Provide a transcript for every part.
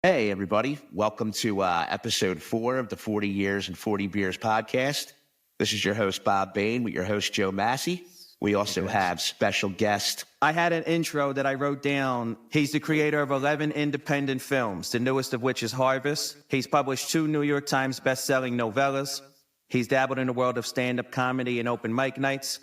Hey, everybody. Welcome to episode 4 of the 40 Years and 40 Beers podcast. This is your host, Bob Bain, with your host, Joe Massey. We also have special guest. I had an intro that I wrote down. He's the creator of 11 independent films, the newest of which is Harvest. He's published 2 New York Times best-selling novellas. He's dabbled in the world of stand-up comedy and open mic nights.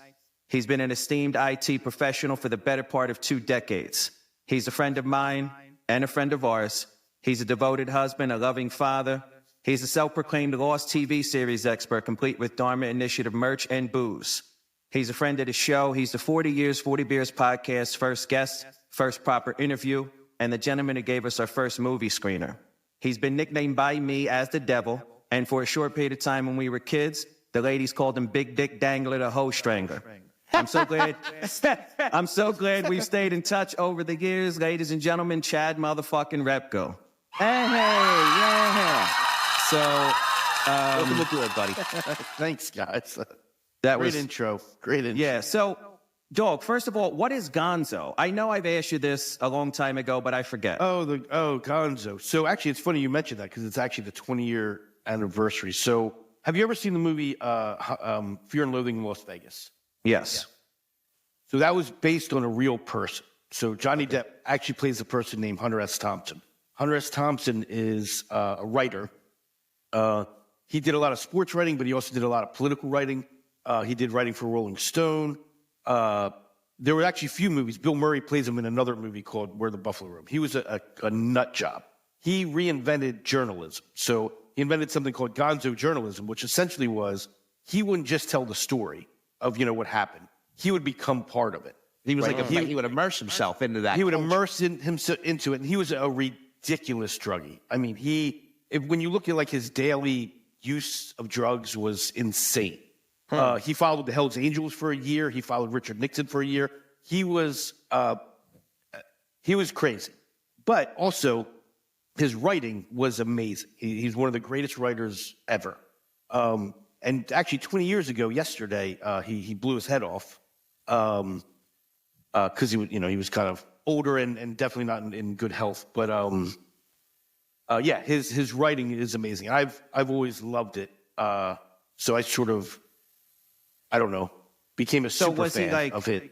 He's been an esteemed IT professional for the better part of 2 decades. He's a friend of mine and a friend of ours. He's a devoted husband, a loving father. He's a self-proclaimed Lost TV series expert, complete with Dharma Initiative merch and booze. He's a friend of the show. He's the 40 Years, 40 Beers podcast first guest, first proper interview, and the gentleman who gave us our first movie screener. He's been nicknamed by me as the Devil, and for a short period of time when we were kids, the ladies called him Big Dick Dangler, the Hoe Strangler. I'm so glad we've stayed in touch over the years, ladies and gentlemen. Chad motherfucking Repko. Hey, yeah. So, Welcome to it, buddy. Thanks, guys. that Great was intro. Great intro. Yeah. So, dog. First of all, what is Gonzo? I know I've asked you this a long time ago, but I forget. Gonzo. So actually, it's funny you mentioned that because it's actually the 20-year anniversary. So, have you ever seen the movie Fear and Loathing in Las Vegas? Yes. So that was based on a real person. So Johnny Depp actually plays a person named Hunter S. Thompson. Hunter S. Thompson is a writer. He did a lot of sports writing, but he also did a lot of political writing. He did writing for Rolling Stone. There were actually a few movies. Bill Murray plays him in another movie called Where the Buffalo Roam. He was a nut job. He reinvented journalism. So he invented something called Gonzo journalism, which essentially was he wouldn't just tell the story of, what happened. He would become part of it. He was he would immerse himself into that. He would culture. immerse himself into it, and he was a ridiculous druggie. I mean, when you look at like his daily use of drugs was insane. He followed the Hells Angels for a year. He followed Richard Nixon for a year. He was crazy, but also his writing was amazing. He's one of the greatest writers ever. And actually, 20 years ago, yesterday, he blew his head off because he was kind of older and definitely not in good health. But his writing is amazing. I've always loved it. So I sort of, I don't know, became a super fan of it.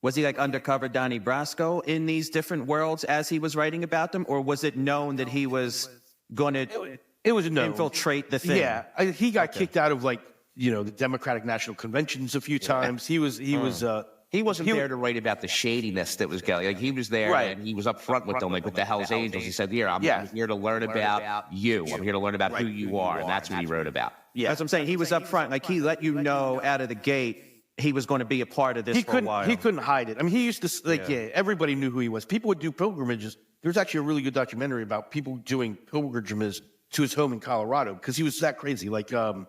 Was he like undercover Donnie Brasco in these different worlds as he was writing about them, or was it known that he was going to? It was known. Infiltrate the thing. Yeah, he got kicked out of the Democratic National Conventions a few times. He wasn't there to write about the shadiness that was going. Like he was there, and he was up front with them, like with the Hells Angels. He said, I'm here to learn about you. I'm here to learn about who you are, and that's what he wrote about. Yeah, that's what I'm saying. He was up front, like he let you know out of the gate he was going to be a part of this for a while. He couldn't hide it. I mean, he used to everybody knew who he was. People would do pilgrimages. There's actually a really good documentary about people doing pilgrimages to his home in Colorado because he was that crazy. Like, I'm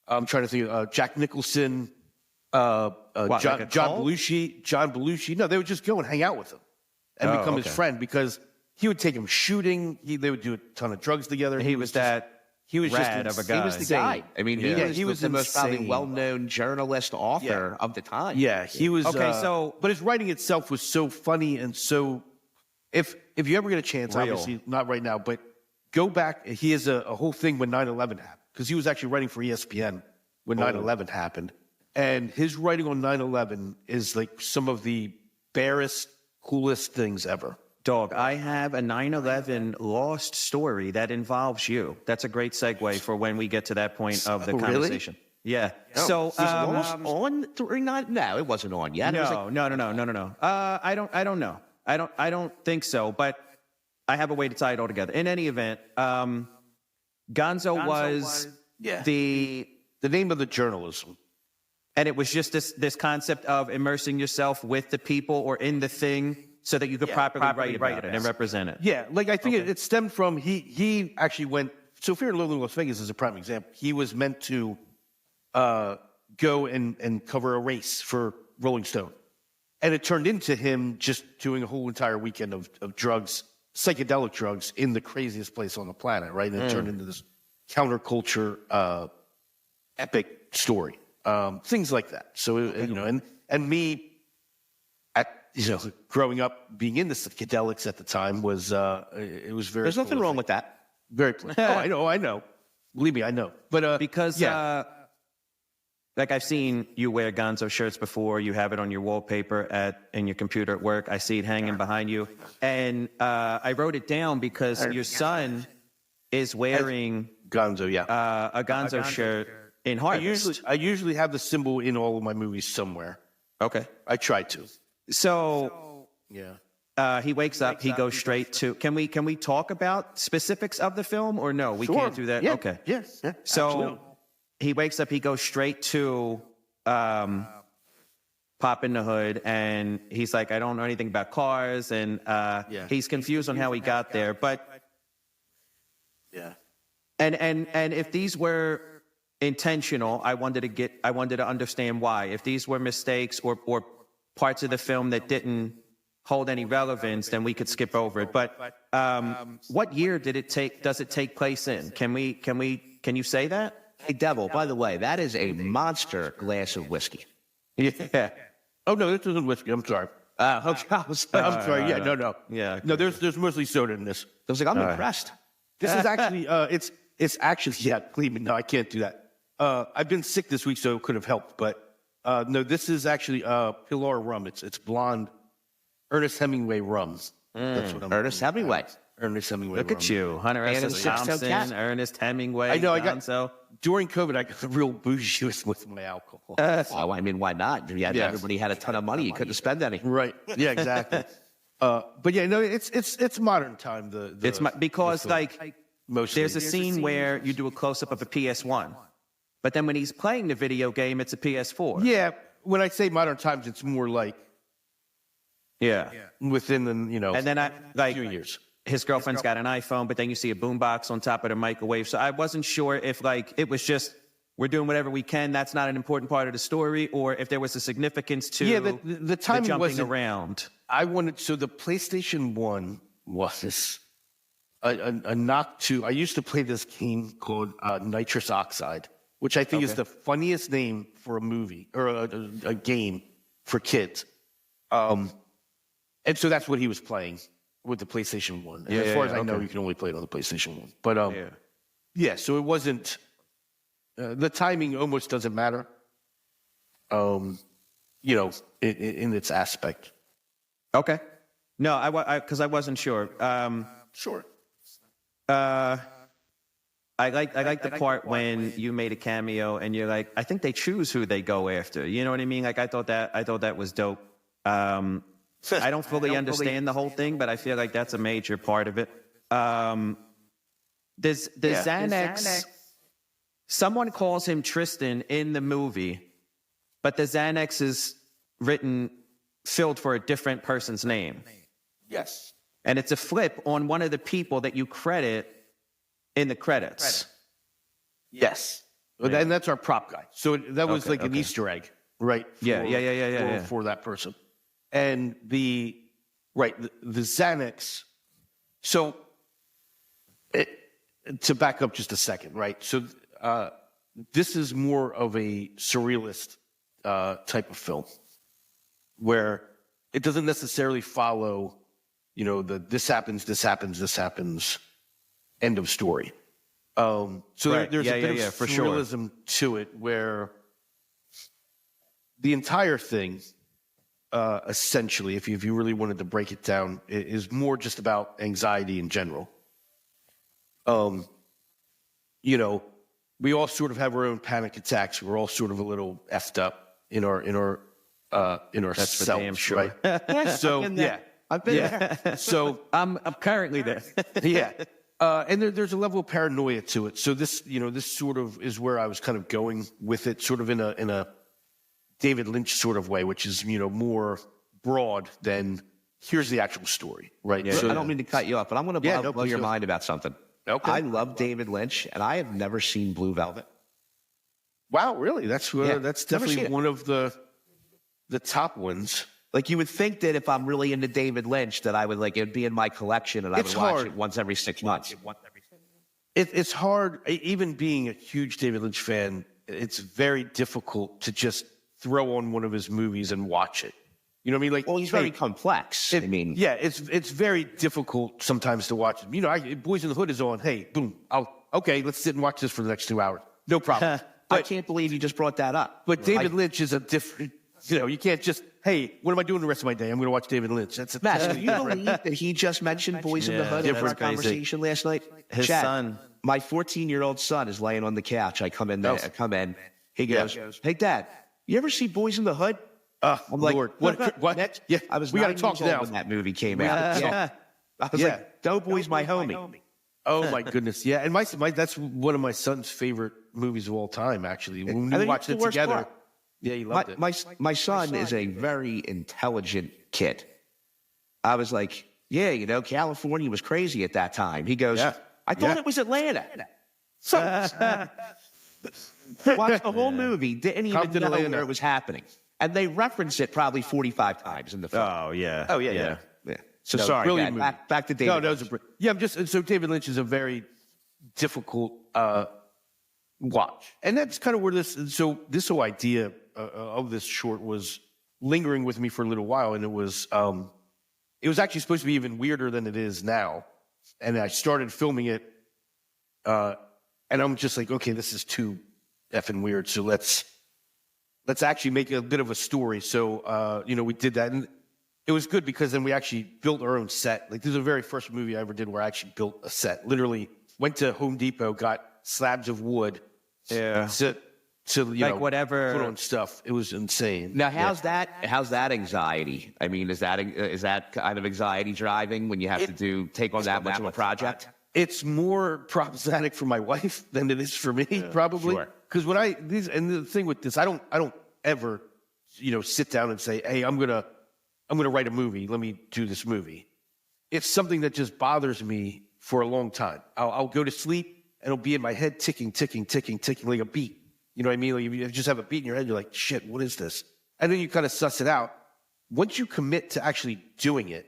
trying to think, Jack Nicholson, John Belushi. No, they would just go and hang out with him and become his friend because he would take him shooting. They would do a ton of drugs together. He was just rad of a guy. He was the guy. I mean, he was the most probably well-known journalist, author of the time. Yeah, he was. But his writing itself was so funny and so. If you ever get a chance, obviously not right now, but go back. He has a whole thing when 9/11 happened because he was actually writing for ESPN when 9/11 happened, and his writing on 9/11 is like some of the barest, coolest things ever. Dog, I have a 9/11 lost story that involves you. That's a great segue for when we get to that point of the conversation. Really? Yeah. No. So on during that? No, it wasn't on yet. No. I don't know. I don't think so. But I have a way to tie it all together. In any event, Gonzo was the name of the journalism. And it was just this concept of immersing yourself with the people or in the thing so that you could properly write about it and represent it. Yeah, like I think it stemmed from, he actually went, so Fear and Loathing in Las Vegas is a prime example. He was meant to go and cover a race for Rolling Stone. And it turned into him just doing a whole entire weekend of drugs, psychedelic drugs, in the craziest place on the planet, right? And it turned into this counterculture epic story. Things like that. So, and me, growing up, being in the psychedelics at the time was it was very. There's nothing prolific. wrong with that. Very. I know. Believe me, I know. But Because, like, I've seen you wear Gonzo shirts before. You have it on your wallpaper in your computer at work. I see it hanging behind you. And I wrote it down because your son is wearing Gonzo, a Gonzo shirt in Harvest. I usually have the symbol in all of my movies somewhere. Okay. I try to. So Yeah. he wakes up. He goes straight to. Can we talk about specifics of the film or no? We can't do that. Yeah. Okay. Yeah. So absolutely. he wakes up. He goes straight to Pop in the Hood, and he's like, I don't know anything about cars, and he's confused on how he got there. But Yeah. and if these were intentional, I wanted to understand why. If these were mistakes or parts of the film that didn't hold any relevance, then we could skip over it. But what year does it take place in? Can you say that? Hey, Devil, by the way, that is a monster glass of whiskey. Yeah. Oh no, this isn't whiskey. I'm sorry. I'm sorry. Yeah. No. Yeah. No, there's mostly soda in this. I was like, I'm impressed. This is actually it's actually believe me, no, I can't do that. I've been sick this week, so it could have helped. But no, this is actually Pilar rum. It's blonde Ernest Hemingway rum. That's what I'm. Ernest Hemingway. Ernest Hemingway. Look at you, Hunter And S. a six-toe Thompson, cat. Ernest Hemingway. I know. Gonzo. During COVID, I got real bougie with my alcohol. Oh, I mean, why not? Everybody had a ton of money. You couldn't spend any. Right. Yeah. Exactly. But yeah, no, it's modern time. Because the film. like Mostly. there's a scene where you do a close up of a PS1, but then when he's playing the video game, it's a PS4. Yeah. When I say modern times, it's more like Yeah. within the And then few years. his girlfriend's got an iPhone, but then you see a boombox on top of the microwave. So I wasn't sure if it was just we're doing whatever we can. That's not an important part of the story, or if there was a significance to the timing jumping wasn't around. So the PlayStation 1 was a knock to. I used to play this game called Nitrous Oxide, which I think is the funniest name for a movie or a game for kids. And so that's what he was playing with the PlayStation 1. And as far as I know, you can only play it on the PlayStation 1. But so it wasn't. The timing almost doesn't matter. In its aspect. Okay. No, because I wasn't sure. Sure. I like the part when you made a cameo and you're like, I think they choose who they go after. You know what I mean? Like I thought that was dope. I don't fully understand the whole thing, but I feel like that's a major part of it. The Xanax. Someone calls him Tristan in the movie, but the Xanax is filled for a different person's name. Yes. And it's a flip on one of the people that you credit in the credits. Yes. And that's our prop guy. So that was an Easter egg, right? For that person. And the Xanax. So to back up just a second, right? So this is more of a surrealist type of film where it doesn't necessarily follow, this happens, end of story. So there's a bit of surrealism to it where the entire thing, essentially, if you really wanted to break it down, is more just about anxiety in general. We all sort of have our own panic attacks. We're all sort of a little effed up in our That's for damn selves, sure. right? So I've been there. So I'm currently there. and there's a level of paranoia to it. So this sort of is where I was kind of going with it, sort of in a David Lynch sort of way, which is more broad than here's the actual story, right? So I don't mean to cut you off, but I'm going to blow your sure. mind about something. Okay. I love David Lynch, and I have never seen Blue Velvet. Wow, really? That's never definitely seen it. one of the top ones. Like you would think that if I'm really into David Lynch, that I would it'd be in my collection, and I would watch it once every 6 months. It's hard, even being a huge David Lynch fan. It's very difficult to just throw on one of his movies and watch it. You know what I mean? Like, Well, he's very complex. yeah, it's very difficult sometimes to watch. You know, Boys in the Hood is on. Hey, boom. Okay, let's sit and watch this for the next 2 hours. No problem. I can't believe you just brought that up. But David Lynch is a different. You know, you can't just. Hey, what am I doing the rest of my day? I'm going to watch David Lynch. That's a Matt, do you believe that he just mentioned Boys in the Hood in our conversation last night? His Chad, son. my 14-year-old son is laying on the couch. I come in. He goes, "Hey, Dad, you ever see Boys in the Hood?" I'm like, Lord, what? Yeah, I was. We got to 9 talk years old now when that movie came out. I was like, "Doughboy's my homie." Oh my goodness, yeah. And my that's one of my son's favorite movies of all time. Actually, when we watched it together. Yeah, he loved it. My son is a very intelligent kid. I was like, yeah, you know, California was crazy at that time. He goes, I thought it was Atlanta. So, watched the whole movie, didn't even know where it was happening. And they reference it probably 45 times in the film. Oh, yeah. Oh, yeah. So No, sorry, brilliant back to David. I'm just so David Lynch is a very difficult watch, and that's kind of where this whole idea of this short was lingering with me for a little while, and it was actually supposed to be even weirder than it is now, and I started filming it, and I'm just like, okay, this is too effing weird, so let's actually make a bit of a story. So you know, we did that, and it was good because then we actually built our own set. Like, this is the very first movie I ever did where I actually built a set. Literally went to Home Depot, got slabs of wood. Yeah. To you know, whatever. put on stuff. It was insane. Now, how's that anxiety? I mean, is that kind of anxiety driving when you have to take on that much of a project? It's more problematic for my wife than it is for me, probably. Because and the thing with this, I don't ever, you know, sit down and say, hey, I'm gonna write a movie. Let me do this movie. It's something that just bothers me for a long time. I'll go to sleep and it'll be in my head ticking like a beat. You know what I mean? Like, you just have a beat in your head. You're like, shit, what is this? And then you kind of suss it out. Once you commit to actually doing it,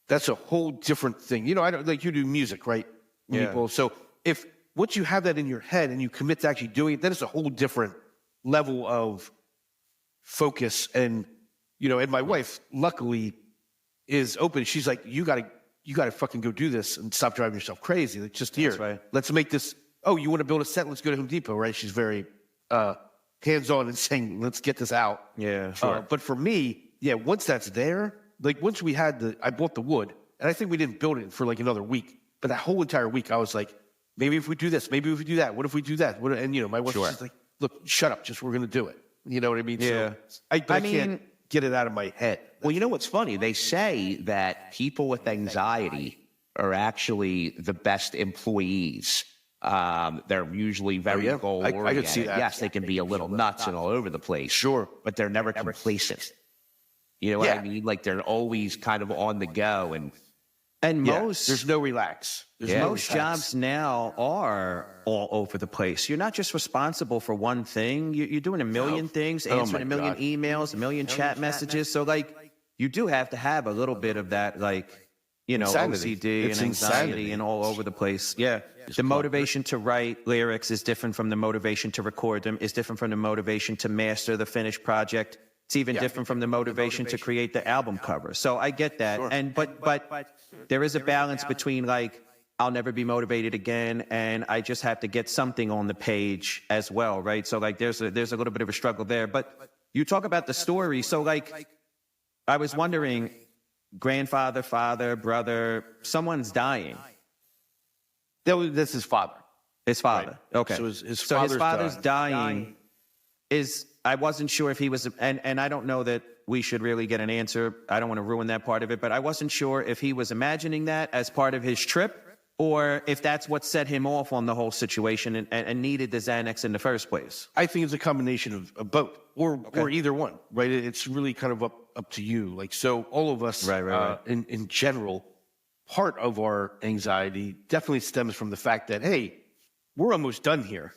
that's a whole different thing. You know, I don't like you do music, right? Yeah. People. So if once you have that in your head and you commit to actually doing it, then it's a whole different level of focus. And, you know, and my wife, luckily, is open. She's like, you gotta fucking go do this and stop driving yourself crazy. Like, just here. Right. Let's make this. Oh, you want to build a set? Let's go to Home Depot, right? She's very hands-on and saying, let's get this out. Yeah, sure. But for me, yeah, once that's there, like once we had I bought the wood, and I think we didn't build it for like another week. But that whole entire week, I was like, maybe if we do this, maybe if we do that, what if we do that? And, you know, my wife was just like, look, shut up, we're going to do it. You know what I mean? Yeah. So I can't get it out of my head. Well, you know what's funny? They say that people with anxiety are actually the best employees. They're usually very goal oriented. I could see that. Yes, they can be a little nuts and all over the place. Sure. But they're never complacent. You know what I mean? Like, they're always kind of on the go. And most there's no relax. Most jobs now are all over the place. You're not just responsible for one thing. You're doing a million things, answering a million emails, a million chat messages. So, like, you do have to have a little bit of that, like, you know, insanity. OCD and anxiety and all over the place. Yeah. The motivation to write lyrics is different from the motivation to record them, is different from the motivation to master the finished project. It's even different from the motivation to create the album cover. So I get that. Sure. And but there is a balance between, like, I'll never be motivated again, and I just have to get something on the page as well, right? So, like, there's a little bit of a struggle there. But you talk about the story. So, like, I was wondering, grandfather, father, brother, someone's dying. That's his father. His father. Right. Okay. So his father's dying. I wasn't sure if he was, and I don't know that we should really get an answer. I don't want to ruin that part of it, but I wasn't sure if he was imagining that as part of his trip, or if that's what set him off on the whole situation and needed the Xanax in the first place. I think it's a combination of both, or either one, right? It's really kind of up to you. Like, so all of us, right. In general, part of our anxiety definitely stems from the fact that, hey, we're almost done here.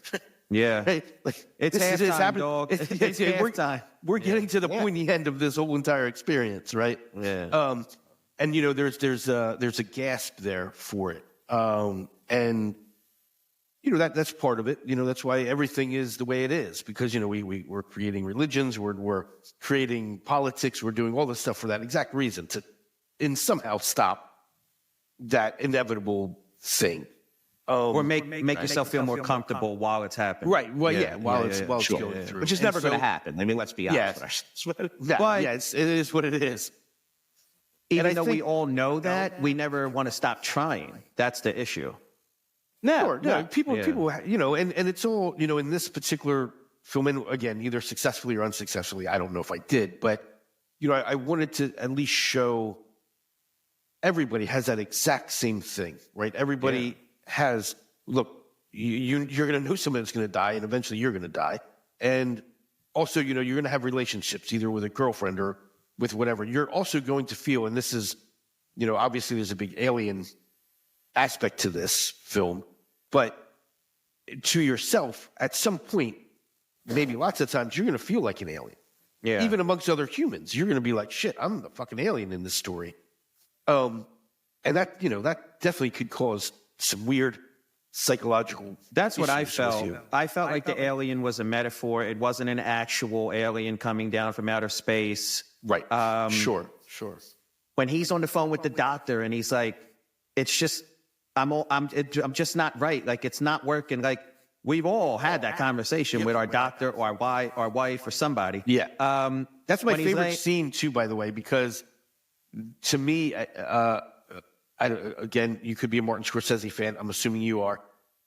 Yeah. Hey, like, it's halftime, dog. It's halftime. We're getting to the pointy end of this whole entire experience, right? Yeah. And, you know, there's a gasp there for it. And that's part of it. That's why everything is the way it is, because, we're creating religions, we're creating politics, we're doing all this stuff for that exact reason, to somehow stop that inevitable thing. Or make yourself feel more comfortable while it's happening. Right. Well, while it's going through. Which is never going to happen. I mean, let's be honest with ourselves. It is what it is. Even though we all know that, we never want to stop trying. That's the issue. No, people, and it's all, in this particular film, and again, either successfully or unsuccessfully, I don't know if I did, but, I wanted to at least show everybody has that exact same thing, right? Everybody has, look, you're going to know someone that's going to die, and eventually you're going to die. And also, you're going to have relationships, either with a girlfriend or with whatever. You're also going to feel, and this is, obviously there's a big alien aspect to this film, but to yourself, at some point, maybe lots of times, you're going to feel like an alien. Yeah. Even amongst other humans, you're going to be like, shit, I'm the fucking alien in this story. And that, that definitely could cause some weird psychological. That's what I issues felt. with you. I felt like the alien was a metaphor. It wasn't an actual alien coming down from outer space. Right. Sure. When he's on the phone with the doctor and he's like, it's just, I'm just not right. Like, it's not working. Like, we've all had that conversation with our doctor or our wife or somebody. Yeah. That's my favorite like, scene too, by the way, because to me, again, you could be a Martin Scorsese fan. I'm assuming you are.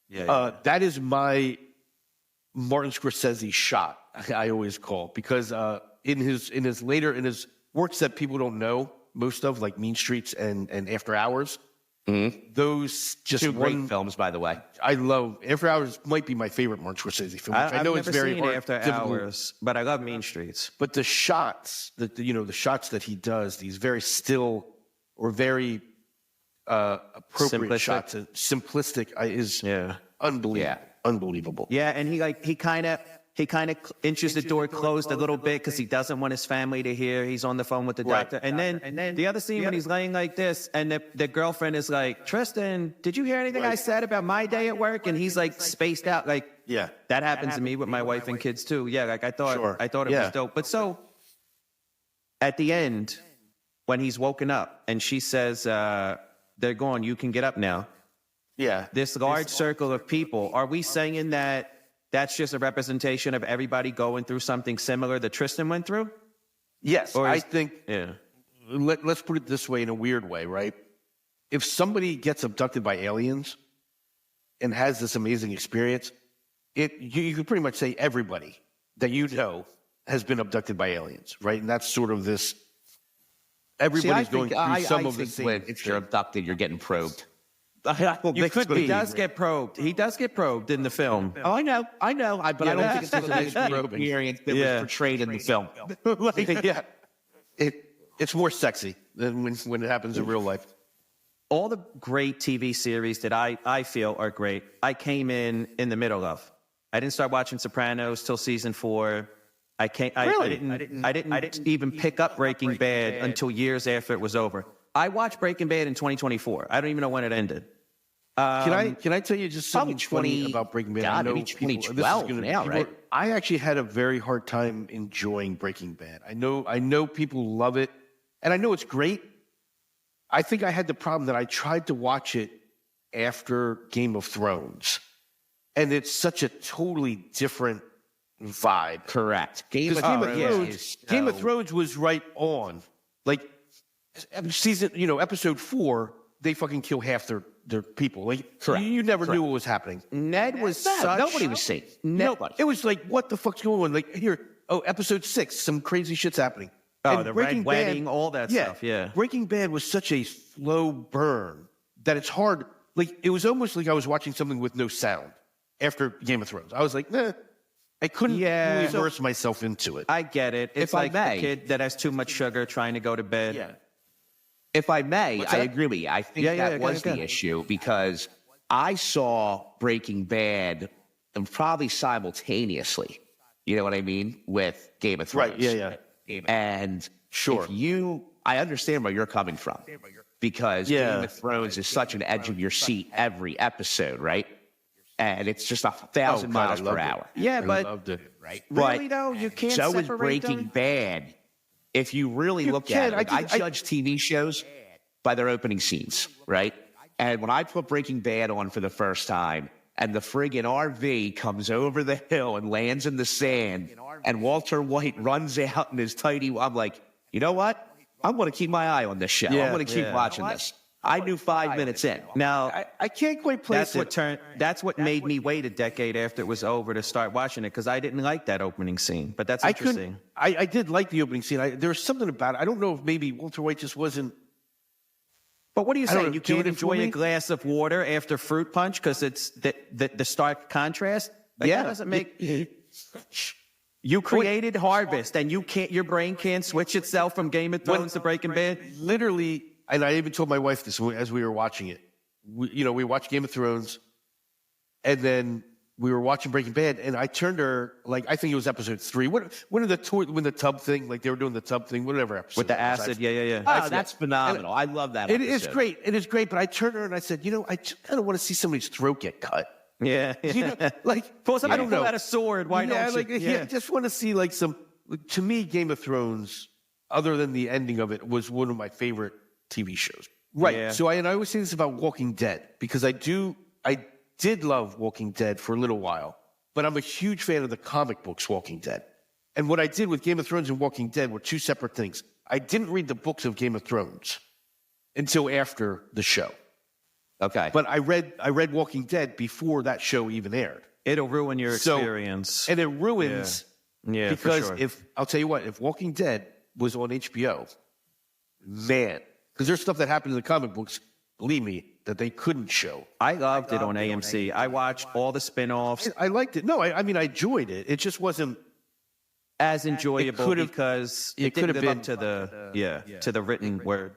Yeah. That is my Martin Scorsese shot. I always call, because in his works that people don't know most of, like Mean Streets and After Hours. Mm-hmm. Those just two great films, by the way. I love After Hours. Might be my favorite Martin Scorsese film. I know I've it's never very seen hard, After Hours, but I love Mean Streets. But the shots the shots that he does, these very still or very appropriate Simplistic. shots, simplistic, is unbelievable. Yeah. Unbelievable. Yeah, and he kind of inches the door closed a little bit because he doesn't want his family to hear he's on the phone with the doctor. And then the other scene when he's laying like this, and the girlfriend is like, Tristan, did you hear anything I said about my day at work? And he's like spaced out. Like, that happens to me with my wife and kids too. Yeah, like I thought it was dope. But so at the end, when he's woken up and she says, they're gone, you can get up now. Yeah. This large circle of people, are we saying that that's just a representation of everybody going through something similar that Tristan went through? Yes, I think. Yeah. Let's put it this way, in a weird way, right? If somebody gets abducted by aliens and has this amazing experience, you could pretty much say everybody that you know has been abducted by aliens, right? And that's sort of this. Everybody's going through some of the same. If you're abducted, you're getting probed. You could be. He does get probed. He does get probed in the film. Oh, I know. But I don't think it's the experience that was portrayed in the film. It's more sexy than when it happens in real life. All the great TV series that I feel are great, I came in the middle of. I didn't start watching Sopranos till season 4. I didn't even pick up Breaking Bad until years after it was over. I watched Breaking Bad in 2024. I don't even know when it ended. Can I tell you just something funny about Breaking Bad? God, maybe 2012 now, right? I actually had a very hard time enjoying Breaking Bad. I know people love it, and I know it's great. I think I had the problem that I tried to watch it after Game of Thrones, and it's such a totally different vibe. Correct. Game of Thrones was right on. Like, episode 4, they fucking kill half their people. Like, correct. You never knew what was happening. Ned was nobody was safe. Nobody. It was like, what the fuck's going on? Like, episode 6, some crazy shit's happening. Oh, the Red Wedding, all that stuff. Yeah. Breaking Bad was such a slow burn that it's hard. Like, it was almost like I was watching something with no sound after Game of Thrones. I was like, I couldn't really immerse myself into it. I get it. It's like a kid that has too much sugar trying to go to bed. Yeah. If I may, I agree with you. I think that was the issue, because I saw Breaking Bad probably simultaneously, you know what I mean, with Game of Thrones. Right, And I understand where you're coming from, because Game of Thrones is such an edge of your seat every episode, right? and it's just 1,000 miles per hour. Yeah, but loved it. Right? really though, you can't So is separate Breaking them. Bad. If you really look at it, like, I judge TV shows by their opening scenes, right? And when I put Breaking Bad on for the first time, and the friggin' RV comes over the hill and lands in the sand, and Walter White runs out in his tidy, I'm like, you know what? I'm going to keep my eye on this show. I'm going to keep watching this. I knew 5 minutes in. Now, I can't quite place that's what made me wait a decade after it was over to start watching it, because I didn't like that opening scene. But that's interesting. I did like the opening scene. There was something about it. I don't know if maybe Walter White just wasn't. But what are you I don't saying? know, You doing can't it for enjoy a me? glass of water after Fruit Punch because it's the stark contrast? Like, that doesn't make... You created Harvest, and your brain can't switch itself from Game of Thrones to Breaking Bad? Literally, and I even told my wife this as we were watching it. We watched Game of Thrones, and then we were watching Breaking Bad, and I turned to her, like, I think it was episode 3. When the tub thing, like they were doing the tub thing, whatever episode. With the acid, yeah. Oh, that's phenomenal. I love that It episode. is great. It is great. But I turned to her and I said, I just kind of want to see somebody's throat get cut. Yeah. Like, Pull somebody I don't know. pull out a sword. Why don't you? I just want to see like some. To me, Game of Thrones, other than the ending of it, was one of my favorite TV shows. Right. Yeah. So I always say this about Walking Dead because I did love Walking Dead for a little while, but I'm a huge fan of the comic books Walking Dead. And what I did with Game of Thrones and Walking Dead were two separate things. I didn't read the books of Game of Thrones until after the show. Okay. But I read Walking Dead before that show even aired. It'll ruin your experience. And it ruins Yeah, because for sure. I'll tell you what, if Walking Dead was on HBO, man, because there's stuff that happened in the comic books, believe me, that they couldn't show. I loved it on AMC. I watched all the spin-offs. I liked it. No, I mean, I enjoyed it. It just wasn't As enjoyable because it could didn't have live been up to the written word.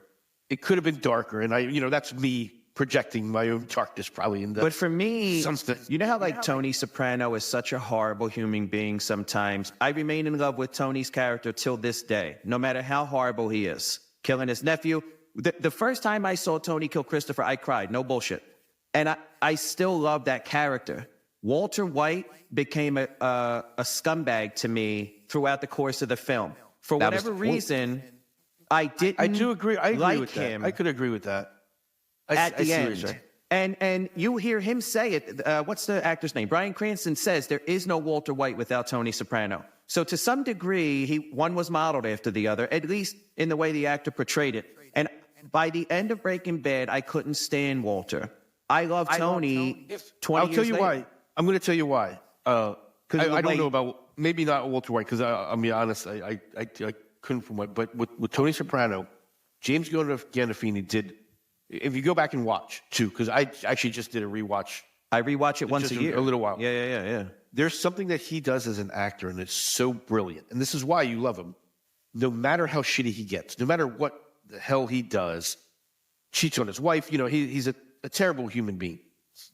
It could have been darker, and that's me projecting my own darkness probably in the. But for me, something. you know how like Tony Soprano is such a horrible human being sometimes? I remain in love with Tony's character till this day, no matter how horrible he is. Killing his nephew. The first time I saw Tony kill Christopher, I cried. No bullshit. And I still love that character. Walter White became a scumbag to me throughout the course of the film. For whatever reason, I didn't I do agree. I agree like with him. that. I could agree with that. At I the see what you're end. saying. And you hear him say it. What's the actor's name? Bryan Cranston says there is no Walter White without Tony Soprano. So to some degree, one was modeled after the other, at least in the way the actor portrayed it. And by the end of Breaking Bad, I couldn't stand Walter. I love Tony 20 I'll years tell you later. why. I'm going to tell you why. I don't know about, maybe not Walter White, because I'll be honest, I couldn't from what, but with Tony Soprano, James Gandolfini did, if you go back and watch, too, because I actually just did a rewatch. I rewatch it once just a year. A little while. Yeah. There's something that he does as an actor, and it's so brilliant. And this is why you love him. No matter how shitty he gets, no matter what the hell he does, cheats on his wife, he's a terrible human being.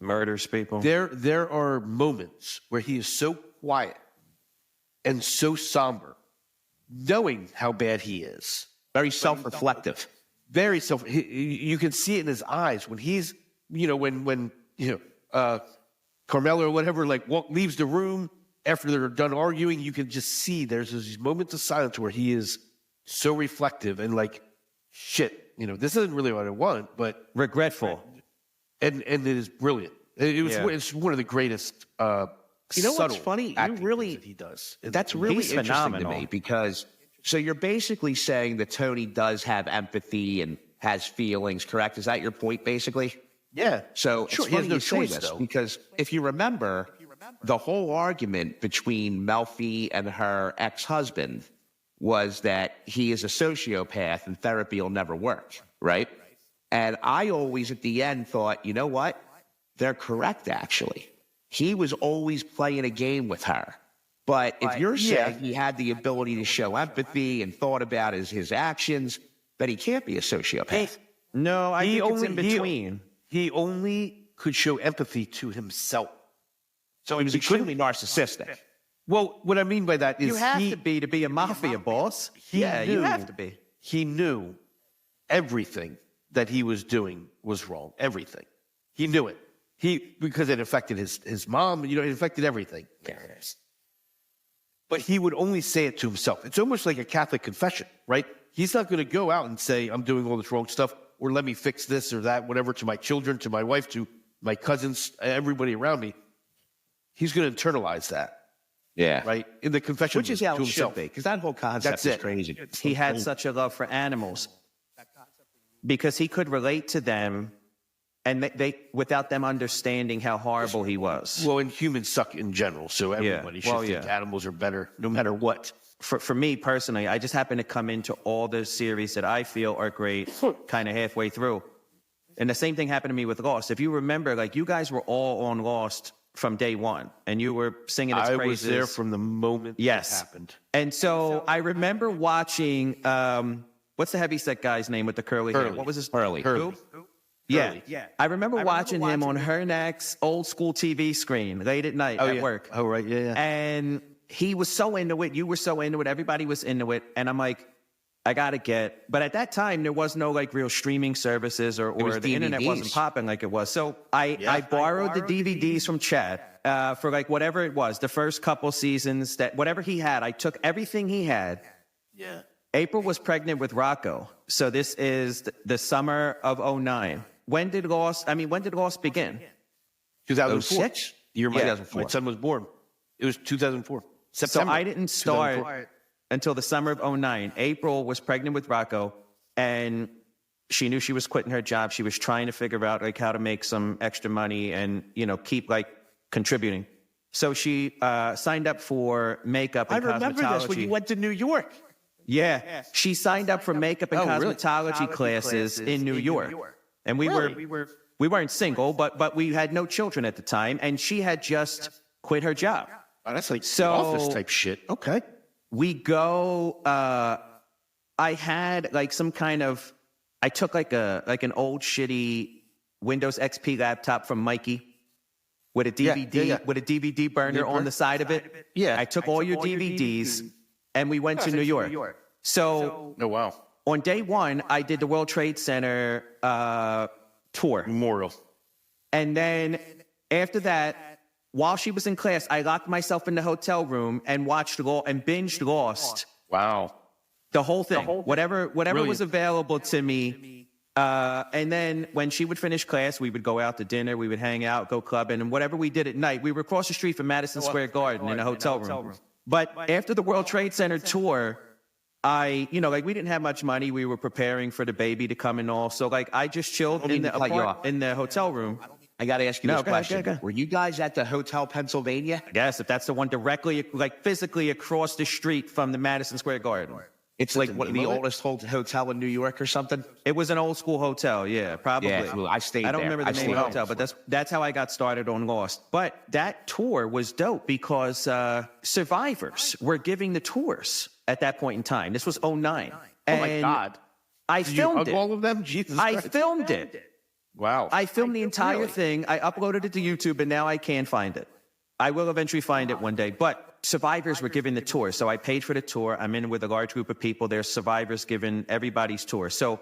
Murders people. There are moments where he is so quiet and so somber, knowing how bad he is. Very self-reflective. Very you can see it in his eyes when he's, when Carmela or whatever, leaves the room after they're done arguing, you can just see there's these moments of silence where he is so reflective and shit, this isn't really what I want, but regretful. And it is brilliant. It's one of the greatest. What's funny? That he does. That's really He's interesting phenomenal. to me because so you're basically saying that Tony does have empathy and has feelings, correct? Is that your point, basically? Yeah. So sure, it's he has funny no you say choice, this though. because if you remember, the whole argument between Melfi and her ex-husband was that he is a sociopath and therapy will never work, right? And I always at the end thought, you know what? They're correct, actually. He was always playing a game with her. But if you're saying he had the ability to show empathy and thought about his actions, then he can't be a sociopath. No, I think it's in between. He only could show empathy to himself. So he was extremely narcissistic. Well, what I mean by that is You have to be a mafia boss. You have to be. He knew everything that he was doing was wrong. Everything. He knew it. Because it affected his mom, it affected everything. But he would only say it to himself. It's almost like a Catholic confession, right? He's not going to go out and say, I'm doing all this wrong stuff, or let me fix this or that, whatever, to my children, to my wife, to my cousins, everybody around me. He's going to internalize that. Yeah. Right? In the confession. Which is how it should be, because that whole concept is crazy. He had such a love for animals because he could relate to them and they without them understanding how horrible he was. Well, and humans suck in general, so everybody should think animals are better no matter what. For me personally, I just happen to come into all the series that I feel are great kind of halfway through. And the same thing happened to me with Lost. If you remember, like, you guys were all on Lost from day one, and you were singing its praises. I was there from the moment it happened. And so I remember watching, what's the heavyset guy's name with the curly hair? What was his? Hurley. Who? Yeah. I remember watching him on Hernak's old school TV screen late at night at work. Oh, right, yeah. And he was so into it. You were so into it. Everybody was into it. And I'm like, I got to get. But at that time, there was no like real streaming services or the internet wasn't popping like it was. So I borrowed the DVDs from Chad for like whatever it was, the first couple seasons, that whatever he had. I took everything he had. Yeah. April was pregnant with Repko. So this is the summer of 2009. When did Lost begin? 2006? Year my 2004. My son was born. It was 2004. September. So I didn't start until the summer of 2009. April was pregnant with Repko, and she knew she was quitting her job. She was trying to figure out like how to make some extra money and, keep like contributing. So she signed up for makeup and cosmetology. I remember this when you went to New York. Yeah. She signed up for makeup and cosmetology classes in New York. And we weren't single, but we had no children at the time, and she had just quit her job. Oh, that's like office type shit. Okay. We go, I had like some kind of, I took like an old shitty Windows XP laptop from Mikey with a DVD, with a DVD burner on the side of it. Yeah. I took all your DVDs and we went to New York. So, oh, wow. On day one, I did the World Trade Center tour. Memorial. And then after that, while she was in class, I locked myself in the hotel room and binged Lost. Wow. The whole thing. Whatever was available to me. And then when she would finish class, we would go out to dinner, we would hang out, go clubbing, and whatever we did at night, we were across the street from Madison Square Garden in a hotel room. But after the World Trade Center tour, we didn't have much money. We were preparing for the baby to come and all. So, I just chilled in the hotel room. I got to ask you this question. Go ahead. Were you guys at the Hotel Pennsylvania? Yes, if that's the one directly, physically across the street from the Madison Square Garden. It's like the oldest hotel in New York or something? It was an old school hotel, yeah, probably. Yeah, well, I stayed there. I don't remember the name of the hotel, but that's how I got started on Lost. But that tour was dope because survivors were giving the tours at that point in time. This was 2009. Oh, my God. I filmed it. All of them? Jesus Christ. I filmed it. Wow. I filmed the entire thing. I uploaded it to YouTube, and now I can't find it. I will eventually find it one day. But survivors were giving the tour. So I paid for the tour. I'm in with a large group of people. There's survivors giving everybody's tour. So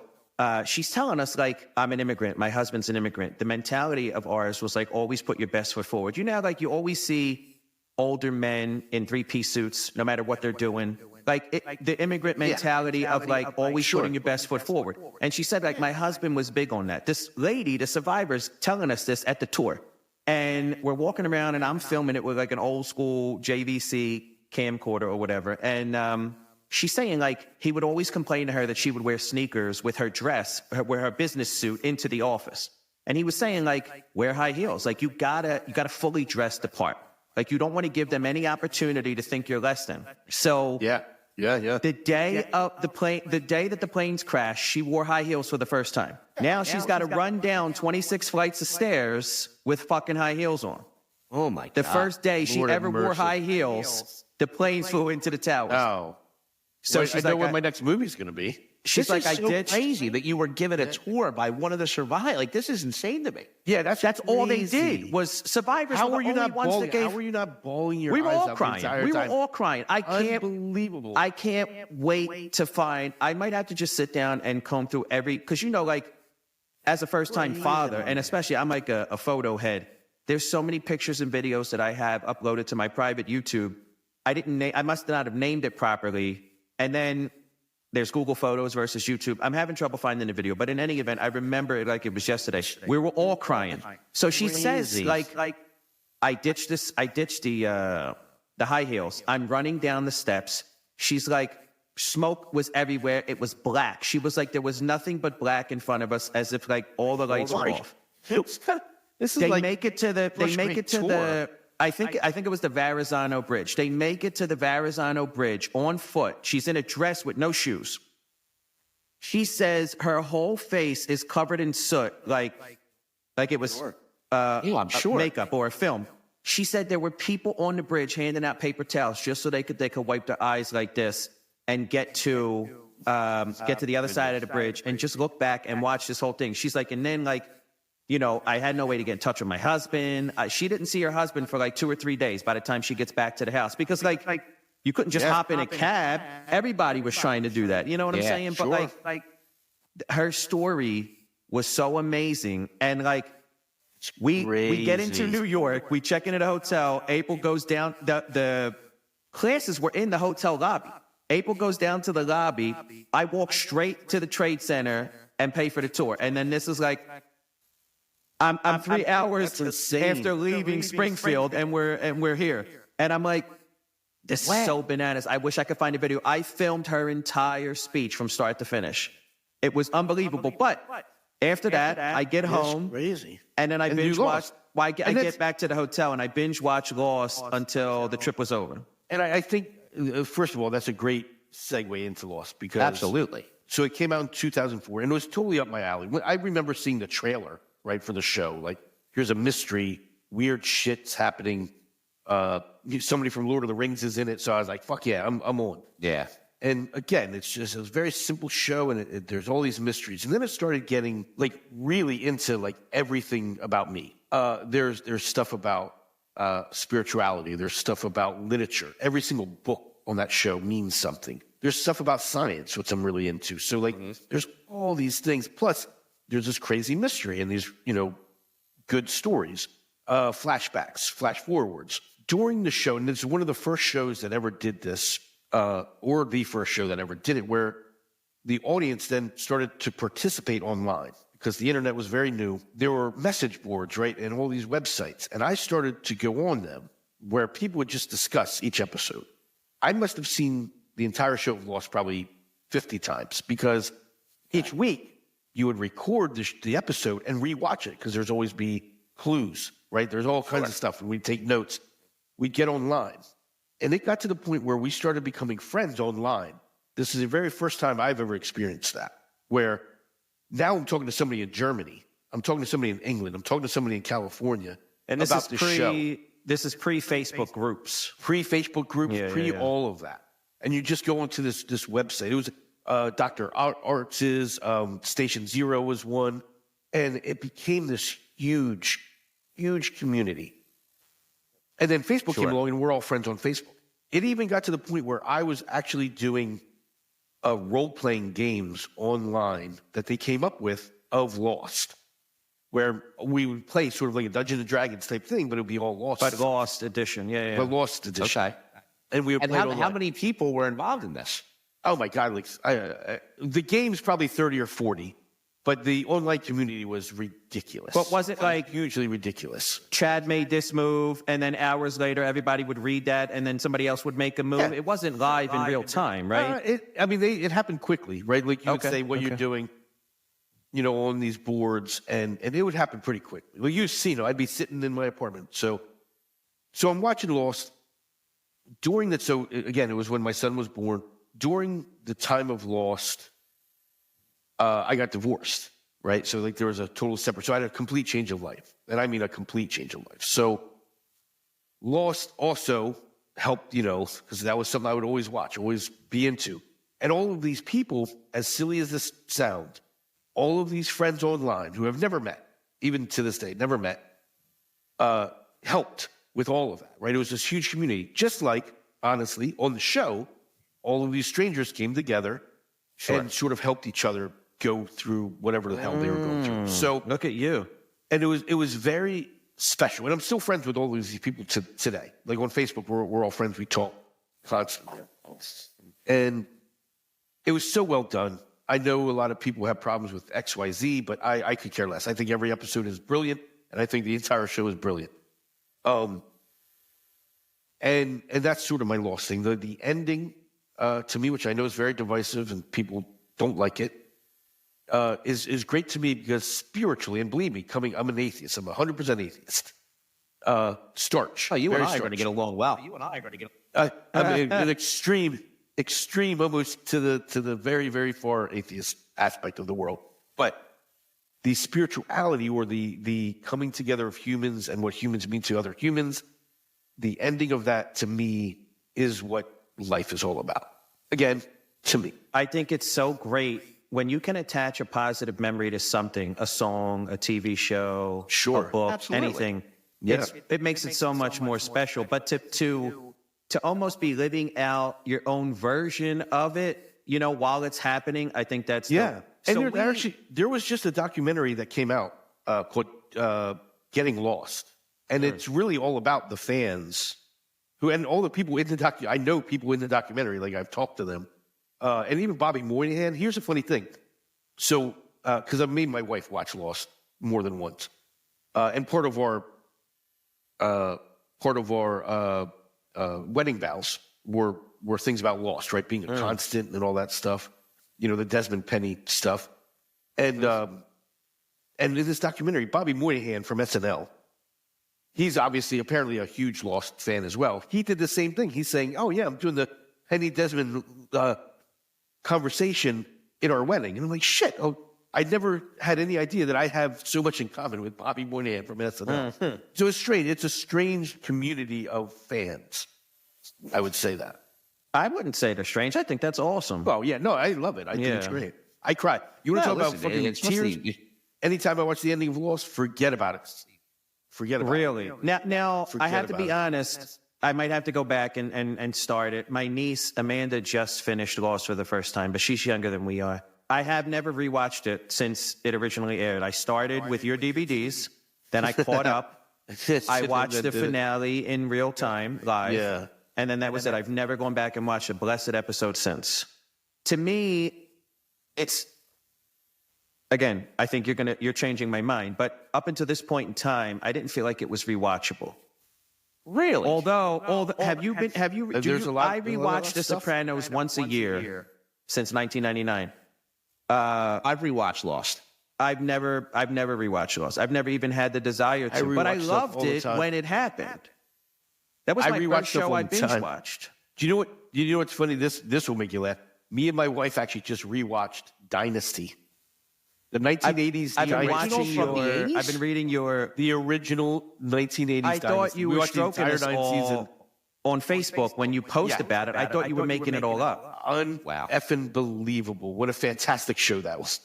she's telling us, I'm an immigrant. My husband's an immigrant. The mentality of ours was, always put your best foot forward. You know, you always see older men in three-piece suits, no matter what they're doing. The immigrant mentality of always putting your best foot forward. And she said, my husband was big on that. This lady, the survivors, telling us this at the tour. And we're walking around and I'm filming it with an old school JVC camcorder or whatever. And she's saying he would always complain to her that she would wear sneakers with her dress, wear her business suit into the office. And he was saying wear high heels. You gotta fully dress the part. You don't want to give them any opportunity to think you're less than. So yeah. The day of the plane, the day that the planes crashed, she wore high heels for the first time. Now she's got to run down 26 flights of stairs with fucking high heels on. Oh my God. The first day she ever wore high heels, the plane flew into the towers. Oh. So I know what my next movie's going to be. She's I ditched. Crazy that you were given a tour by one of the survivors. This is insane to me. Yeah, that's all they did was survivors. How were were you not bawling? How were you not bawling your eyes out? We were all crying. We were all crying. Unbelievable. I can't wait to find. I might have to just sit down and comb through because as a first-time father, and especially I'm like a photo head, there's so many pictures and videos that I have uploaded to my private YouTube. I must not have named it properly. And then there's Google Photos versus YouTube. I'm having trouble finding the video, but in any event, I remember it like it was yesterday. We were all crying. So she says, like, I ditched the high heels. I'm running down the steps. She's like, smoke was everywhere. It was black. She was like, there was nothing but black in front of us, as if like all the lights were off. They make it to the I think it was the Verrazano Bridge. They make it to the Verrazano Bridge on foot. She's in a dress with no shoes. She says her whole face is covered in soot, like it was I'm sure. makeup or a film. She said there were people on the bridge handing out paper towels just so they could wipe their eyes like this and get to the other side of the bridge and just look back and watch this whole thing. She's like, and then like, you know, I had no way to get in touch with my husband. She didn't see her husband for like 2 or 3 days by the time she gets back to the house. Because like you couldn't just hop in a cab. Everybody was trying to do that. You know what I'm saying? Sure. But like her story was so amazing. And like we get into New York. We check into the hotel. April goes down. The classes were in the hotel lobby. April goes down to the lobby. I walk straight to the Trade Center and pay for the tour. And then this is like, I'm 3 hours after leaving Springfield, and we're here. And I'm like, this is so bananas. I wish I could find a video. I filmed her entire speech from start to finish. It was unbelievable. But after that, I get home, and then I binge watch. I get back to the hotel, and I binge watch Lost until the trip was over. And I think, first of all, that's a great segue into Lost because Absolutely. So it came out in 2004, and it was totally up my alley. I remember seeing the trailer. Right, for the show. Like, here's a mystery, weird shit's happening. Somebody from Lord of the Rings is in it, so I was like, fuck yeah, I'm on. Yeah. And again, it was a very simple show, and there's all these mysteries. And then it started getting, like, really into, like, everything about me. There's stuff about spirituality. There's stuff about literature. Every single book on that show means something. There's stuff about science, which I'm really into. So, like, there's all these things. Plus, there's this crazy mystery and these, you know, good stories, flashbacks, flash forwards. During the show, and it's one of the first shows that ever did this, or the first show that ever did it, where the audience then started to participate online because the internet was very new. There were message boards, right, and all these websites. And I started to go on them where people would just discuss each episode. I must have seen the entire show of Lost probably 50 times because each week, you would record the episode and rewatch it because there's always be clues, right? There's all kinds of stuff, and we'd take notes. We'd get online. And it got to the point where we started becoming friends online. This is the very first time I've ever experienced that, where now I'm talking to somebody in Germany. I'm talking to somebody in England. I'm talking to somebody in California and this about is the show. This is pre-Facebook groups. Pre-Facebook groups, all of that. And you just go onto this website. It was Dr. Arts's, Station Zero was one, and it became this huge, huge community. And then Facebook came along, and we're all friends on Facebook. It even got to the point where I was actually doing role-playing games online that they came up with of Lost, where we would play sort of like a Dungeons and Dragons type thing, but it would be all Lost. But Lost edition, But Lost edition. Okay. And we would play how many people were involved in this? Oh my God! Like the game's probably 30 or 40, but the online community was ridiculous. But was it like hugely ridiculous? Chad made this move, and then hours later, everybody would read that, and then somebody else would make a move. Yeah. It wasn't live in real time, right? It happened quickly, right? Like you would say what you're doing, you know, on these boards, and it would happen pretty quickly. Well, you've seen it. I'd be sitting in my apartment, so I'm watching Lost during that. So again, it was when my son was born. During the time of Lost, I got divorced, right? So like there was a total separate. So I had a complete change of life, and I mean a complete change of life. So Lost also helped, you know, because that was something I would always watch, always be into. And all of these people, as silly as this sounds, all of these friends online who have never met, even to this day, never met, helped with all of that, right? It was this huge community. Just like, honestly, on the show, all of these strangers came together and sort of helped each other go through whatever the hell they were going through. So look at you. And it was very special. And I'm still friends with all these people today. Like on Facebook, we're all friends. We talk constantly. And it was so well done. I know a lot of people have problems with XYZ, but I could care less. I think every episode is brilliant, and I think the entire show is brilliant. And that's sort of my lost thing. The ending, to me, which I know is very divisive and people don't like it, is great to me because spiritually, and believe me, I'm an atheist. I'm 100% atheist. Starch. Oh, you and I are starch. going to get along well. I'm an extreme almost to the very, very far atheist aspect of the world. But the spirituality or the coming together of humans and what humans mean to other humans, the ending of that to me is what life is all about. Again, to me. I think it's so great when you can attach a positive memory to something, a song, a TV show, Sure. a book, Absolutely. anything. Yeah. It makes it so much more special. But to almost be living out your own version of it, while it's happening, I think that's Yeah. So And there was just a documentary that came out called Getting Lost. And it's really all about the fans and all the people in the documentary. I know people in the documentary, like I've talked to them. And even Bobby Moynihan. Here's a funny thing. So, because I've made my wife watch Lost more than once. And part of our wedding vows were things about Lost, right? Being a constant and all that stuff. The Desmond Penny stuff. And in this documentary, Bobby Moynihan from SNL, he's apparently a huge Lost fan as well. He did the same thing. He's saying, oh, yeah, I'm doing the Penny Desmond conversation in our wedding. And I'm like, shit, I never had any idea that I have so much in common with Bobby Moynihan from SNL. Mm-hmm. So it's strange. It's a strange community of fans. I would say that. I wouldn't say they're strange. I think that's awesome. Oh, yeah. No, I love it. I think it's great. I cry. You want to talk about fucking tears? Anytime I watch the ending of Lost, forget about it. Forget about it. Really? Now I have to be honest. I might have to go back and start it. My niece, Amanda, just finished Lost for the first time, but she's younger than we are. I have never rewatched it since it originally aired. I started with your DVDs, then I caught up. I watched the finale in real time, live. Yeah. And then that was it. I've never gone back and watched a blessed episode since. To me, it's, again, I think you're changing my mind, but up until this point in time, I didn't feel like it was rewatchable. Really? Although I rewatched The stuff. Sopranos once a year since 1999. I've rewatched Lost. I've never rewatched Lost. I've never even had the desire to, but I loved it when it happened. That was my first show I binge watched. Do you know what? You know what's funny? This will make you laugh. Me and my wife actually just rewatched Dynasty, the 1980s. I've been Dynasty. watching I've been reading the original 1980s. I thought Dynasty. you We were watched the stroking entire us ninth all season. on Facebook when you post about it. I thought you were making it all up. Wow. Effing believable! What a fantastic show that was.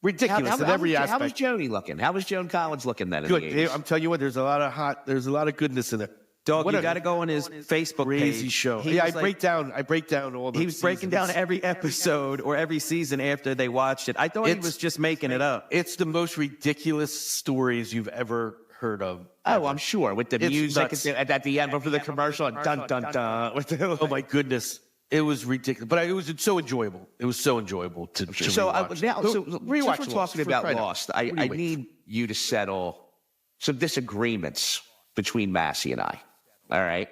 Ridiculous in every aspect. How was Joni looking? How was Joan Collins looking then? Good. In the 80s? I'm telling you what. There's a lot of goodness in there. Dog, you got to go on his Facebook Crazy page. show. He Yeah, I was like- break down all the He was breaking down every episode or every season after they watched it. I thought he was just making it up. It's the most ridiculous stories you've ever heard of. Oh, I'm sure. With the It's music nuts. at the end for the commercial, and dun dun dun. With the, Oh my goodness, it was ridiculous, but it was so enjoyable. It was so enjoyable to so rewatch. now, so since we're Rewatch talking Lost, about for crying out Lost, loud. What do I you wait need you to settle some disagreements between Massey and I. All right.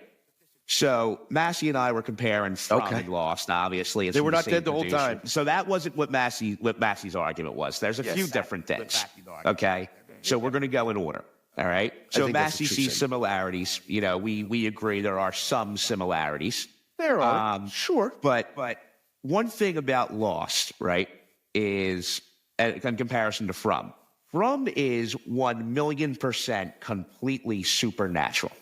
So Massey and I were comparing From and Lost, obviously. They were not dead the whole producer. time. So that wasn't what Massey's argument was. There's a few different things. Okay. So we're going to go in order. All right. So think that's Massey what you're sees saying. similarities. We agree there are some similarities. There are, sure. But one thing about Lost, right, is in comparison to From is 1,000,000% completely supernatural.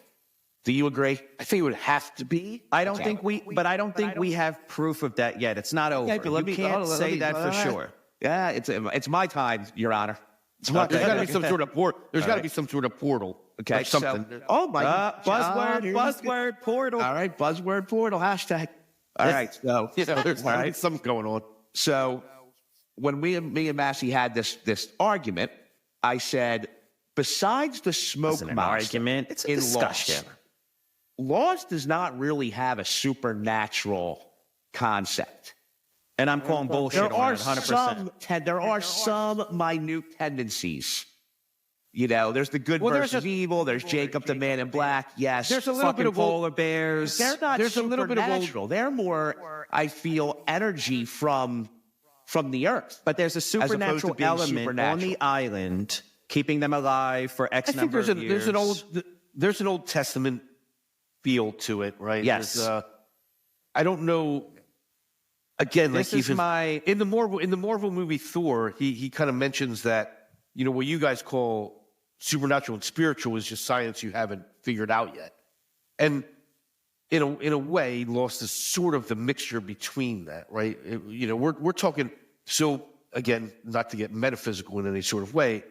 Do you agree? I think it would have to be. I don't think we have proof of that yet. It's not over. You can't say that for sure. Yeah, it's my time, Your Honor. It's my There's got to time. be some sort of portal. There's got to be some sort of portal. Okay, or something. So, oh my Buzzword portal. All right, buzzword portal hashtag. All right, so There's something going on. So when me and Massey had this argument, I said, besides the smoke an monster argument. It's a in discussion. Lost does not really have a supernatural concept. And I'm calling bullshit There on are it 100%. there are some minute tendencies. You know, there's the good versus evil. There's Jacob the Man in Black. Yes, there's a little bit of polar bears. They're not there's a little bit of supernatural. They're more, I feel, energy from the earth. But there's a opposed to supernatural being element supernatural. on the island, keeping them alive for X I think number of years. there's an Old Testament feel to it, right? Yes. I don't know. Again, This like is even my- in the Marvel movie Thor, he kind of mentions that, you know, what you guys call supernatural and spiritual is just science you haven't figured out yet. And in a way, Lost is sort of the mixture between that, right? You know, we're talking. So again, not to get metaphysical in any sort of way,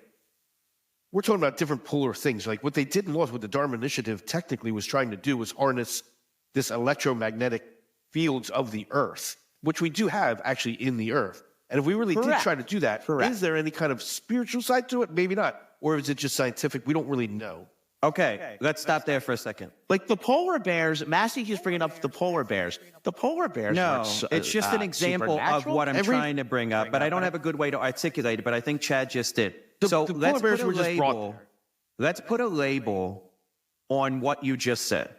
we're talking about different polar things. Like what they did in Lost, what the Dharma Initiative technically was trying to do was harness this electromagnetic fields of the Earth, which we do have actually in the Earth. And if we really did try to do that, is there any kind of spiritual side to it? Maybe not. Or is it just scientific? We don't really know. Okay, let's stop there for a second. Like the polar bears, Massey keeps bringing up the polar bears. The polar bears No, aren't it's just an example of supernatural. what I'm trying to bring up, but I don't have a good way to articulate it, but I think Chad just did. The So polar let's bears put a were just brought label. there. Let's put a label on what you just said.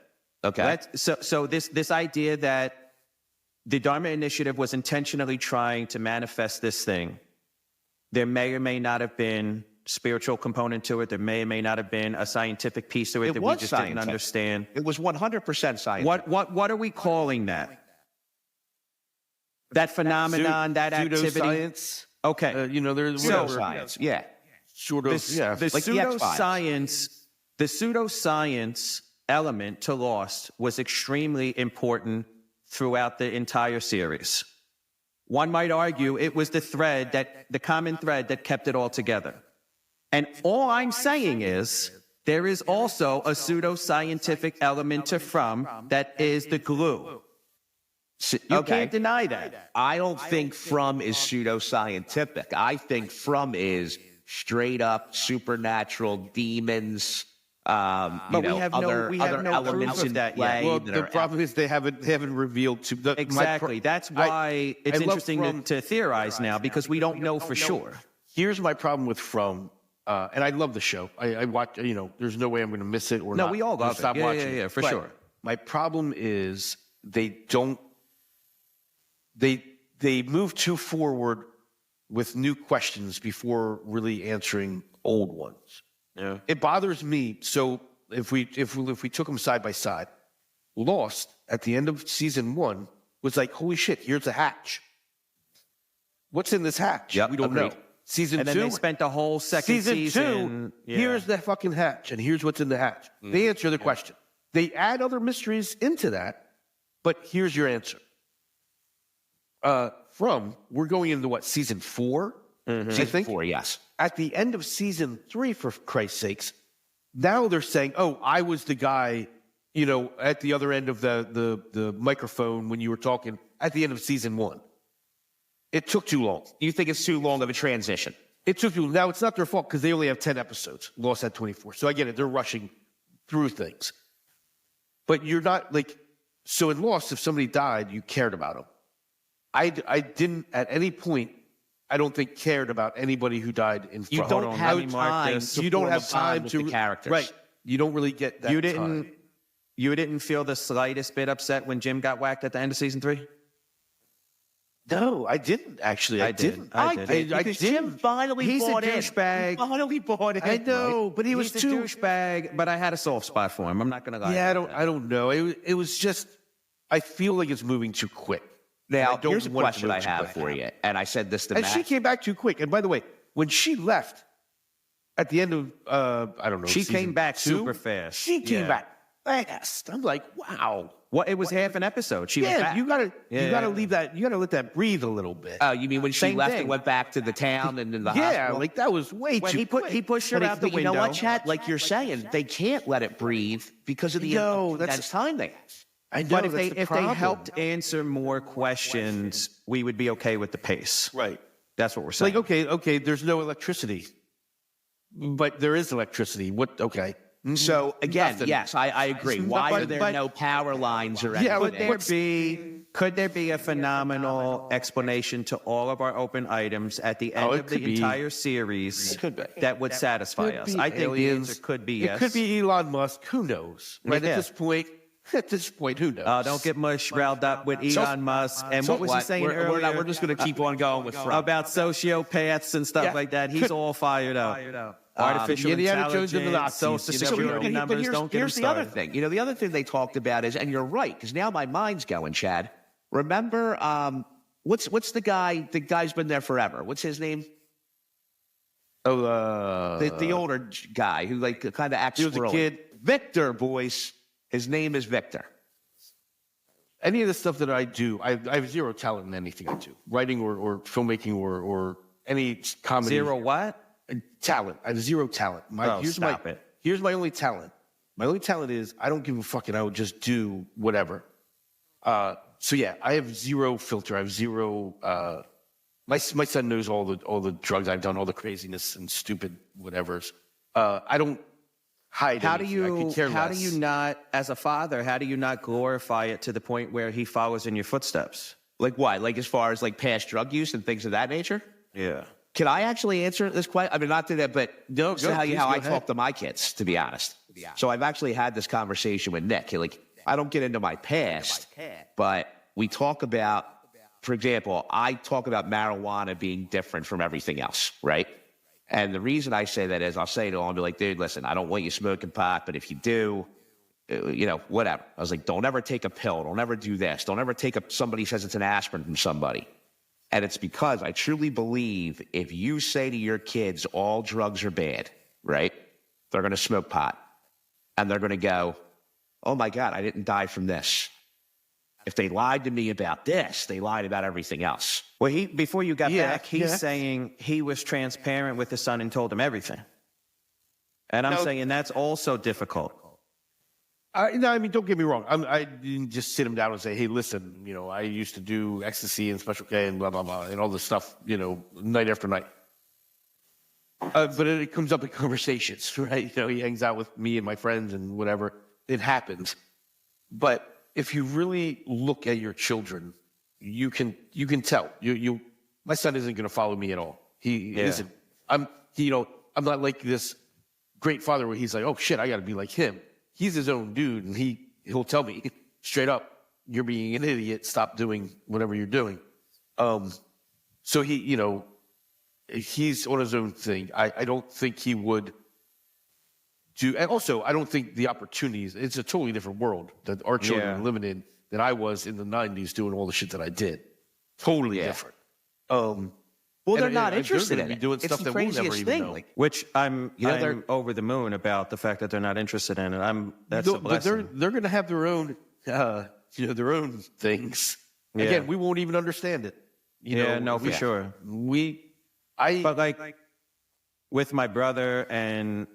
Okay. So this idea that the Dharma Initiative was intentionally trying to manifest this thing. There may or may not have been spiritual component to it. There may or may not have been a scientific piece to it that we was just didn't scientific. understand. It was 100% scientific. What are we calling that? That phenomenon, that activity? Pseudoscience. Okay. You know, there's Pseudoscience, yeah. sort of, The like the X-Files. the pseudoscience element to Lost was extremely important throughout the entire series. One might argue it was the common thread that kept it all together. And all I'm saying is there is also a pseudoscientific element to From that is the glue. You can't deny that. I don't think From is pseudoscientific. I think From is straight up supernatural demons. But we have no elements proof in of that play yet. Well, that the are problem is they haven't revealed to the Exactly. That's why it's I love interesting From. to theorize now because we don't know for sure. Here's my problem with From, and I love the show. I watch. You know, there's no way I'm going to miss it or No, not. we all love it. Stop Yeah, watching. yeah, for But sure. My problem is they don't. They move too forward with new questions before really answering old ones. Yeah. It bothers me. So if we took them side by side, Lost at the end of season 1 was like, holy shit, here's a hatch. What's in this hatch? Yep, We don't agreed. know. Season And then 2, they spent the whole second season 2, yeah. here's the fucking hatch, and here's what's in the hatch. They answer the question. They add other mysteries into that, but here's your answer. We're going into what, season 4? I Season think 4, yes. at the end of season 3, for Christ's sakes, now they're saying, oh, I was the guy, you know, at the other end of the microphone when you were talking at the end of season 1. It took too long. You think it's too long of a transition? It took too long. Now, it's not their fault because they only have 10 episodes. Lost had 24. So I get it. They're rushing through things. But you're not like, so in Lost, if somebody died, you cared about them. I didn't at any point, I don't think, cared about anybody who died in You From. don't on, have let me mark time. this. To You don't form have a bond time with to the characters, Right. You don't really get that You time. didn't feel the slightest bit upset when Jim got whacked at the end of season 3? No, I didn't actually. I didn't. I did. Because Jim finally He's a bought in. douchebag. He finally bought in. I know, but he was He's a too. douchebag, but I had a soft spot for him. I'm not going to lie. Yeah, about that. I don't know. It was just. I feel like it's moving too quick. Now, I don't here's a want it to question move I too have quick. for you, and I said this to And Matt. she came back too quick. And by the way, when she left at the end of I don't know, She season came back 2, super fast. She came Yeah. back fast. I'm like, wow. Well, it was half an episode. She was Yeah, back. you gotta Yeah. leave that. You gotta let that breathe a little bit. Oh, you mean when she Same left thing. and went back to the town and in the yeah, hospital? like that was way When too. he quick. pushed her But out the you window. know what, Chad? Like you're saying, they can't let it breathe because of the No, that's- intense time they have. I know, But if that's they the problem. helped answer more questions, we would be okay with the pace. Right. That's what we're saying. Like, okay, there's no electricity, but there is electricity. What? Okay. So again, Nothing. yes, I agree. Why are there no power lines or anything? Could there be a phenomenal explanation to all of our open items at the end of the entire series that would satisfy us? I think the answer could be yes. It could be Elon Musk. Who knows? Right at this point, who knows? Don't get much riled up with Elon Musk. And what was he saying earlier? We're just going to keep on going with about sociopaths and stuff like that. He's all fired up. Artificial intelligence, social security numbers. Don't get here's the other thing. The other thing they talked about is, and you're right, because now my mind's going, Chad. Remember, what's the guy? The guy's been there forever. What's his name? The older guy who kind of acts. He was a kid. Victor, boys. His name is Victor. Any of the stuff that I do, I have zero talent in anything I do, writing or filmmaking or any comedy. Zero what? Talent. I have zero talent. Here's my only talent. My only talent is I don't give a fuck and I would just do whatever. So yeah, I have zero filter. I have zero. My son knows all the drugs I've done, all the craziness and stupid whatevers. I don't hide. How do you not, as a father, how do you not glorify it to the point where he follows in your footsteps? Like what? Like as far as like past drug use and things of that nature? Yeah. Can I actually answer this question? I mean, not to that, but no, how I talk to my kids, to be honest. So I've actually had this conversation with Nick. Like, I don't get into my past, but we talk about, for example, I talk about marijuana being different from everything else, right? And the reason I say that is I'll say to him, I'll be like, dude, listen, I don't want you smoking pot, but if you do, whatever. I was like, don't ever take a pill. Don't ever do this. Don't ever somebody says it's an aspirin from somebody. And it's because I truly believe if you say to your kids all drugs are bad, right? They're going to smoke pot. And they're going to go, oh, my God, I didn't die from this. If they lied to me about this, they lied about everything else. Well, before you got back, he's saying he was transparent with his son and told him everything. And I'm saying that's also difficult. No, I mean, don't get me wrong. I didn't just sit him down and say, hey, listen, I used to do ecstasy and Special K and blah, blah, blah, and all this stuff, night after night. But it comes up in conversations, right? He hangs out with me and my friends and whatever. It happens. But if you really look at your children, you can tell. My son isn't going to follow me at all. He isn't. I'm not like this great father where he's like, oh, shit, I got to be like him. He's his own dude, and he'll tell me straight up, you're being an idiot. Stop doing whatever you're doing. So he's on his own thing. I don't think he would do, and also I don't think the opportunities. It's a totally different world that our children are living in than I was in the '90s doing all the shit that I did. Totally different. Well, they're not interested in it. Doing stuff that we'll never even know. Which I'm over the moon about the fact that they're not interested in it. That's a blessing. But they're going to have their own, their own things. Yeah. Again, we won't even understand it. For sure. But like with my brother and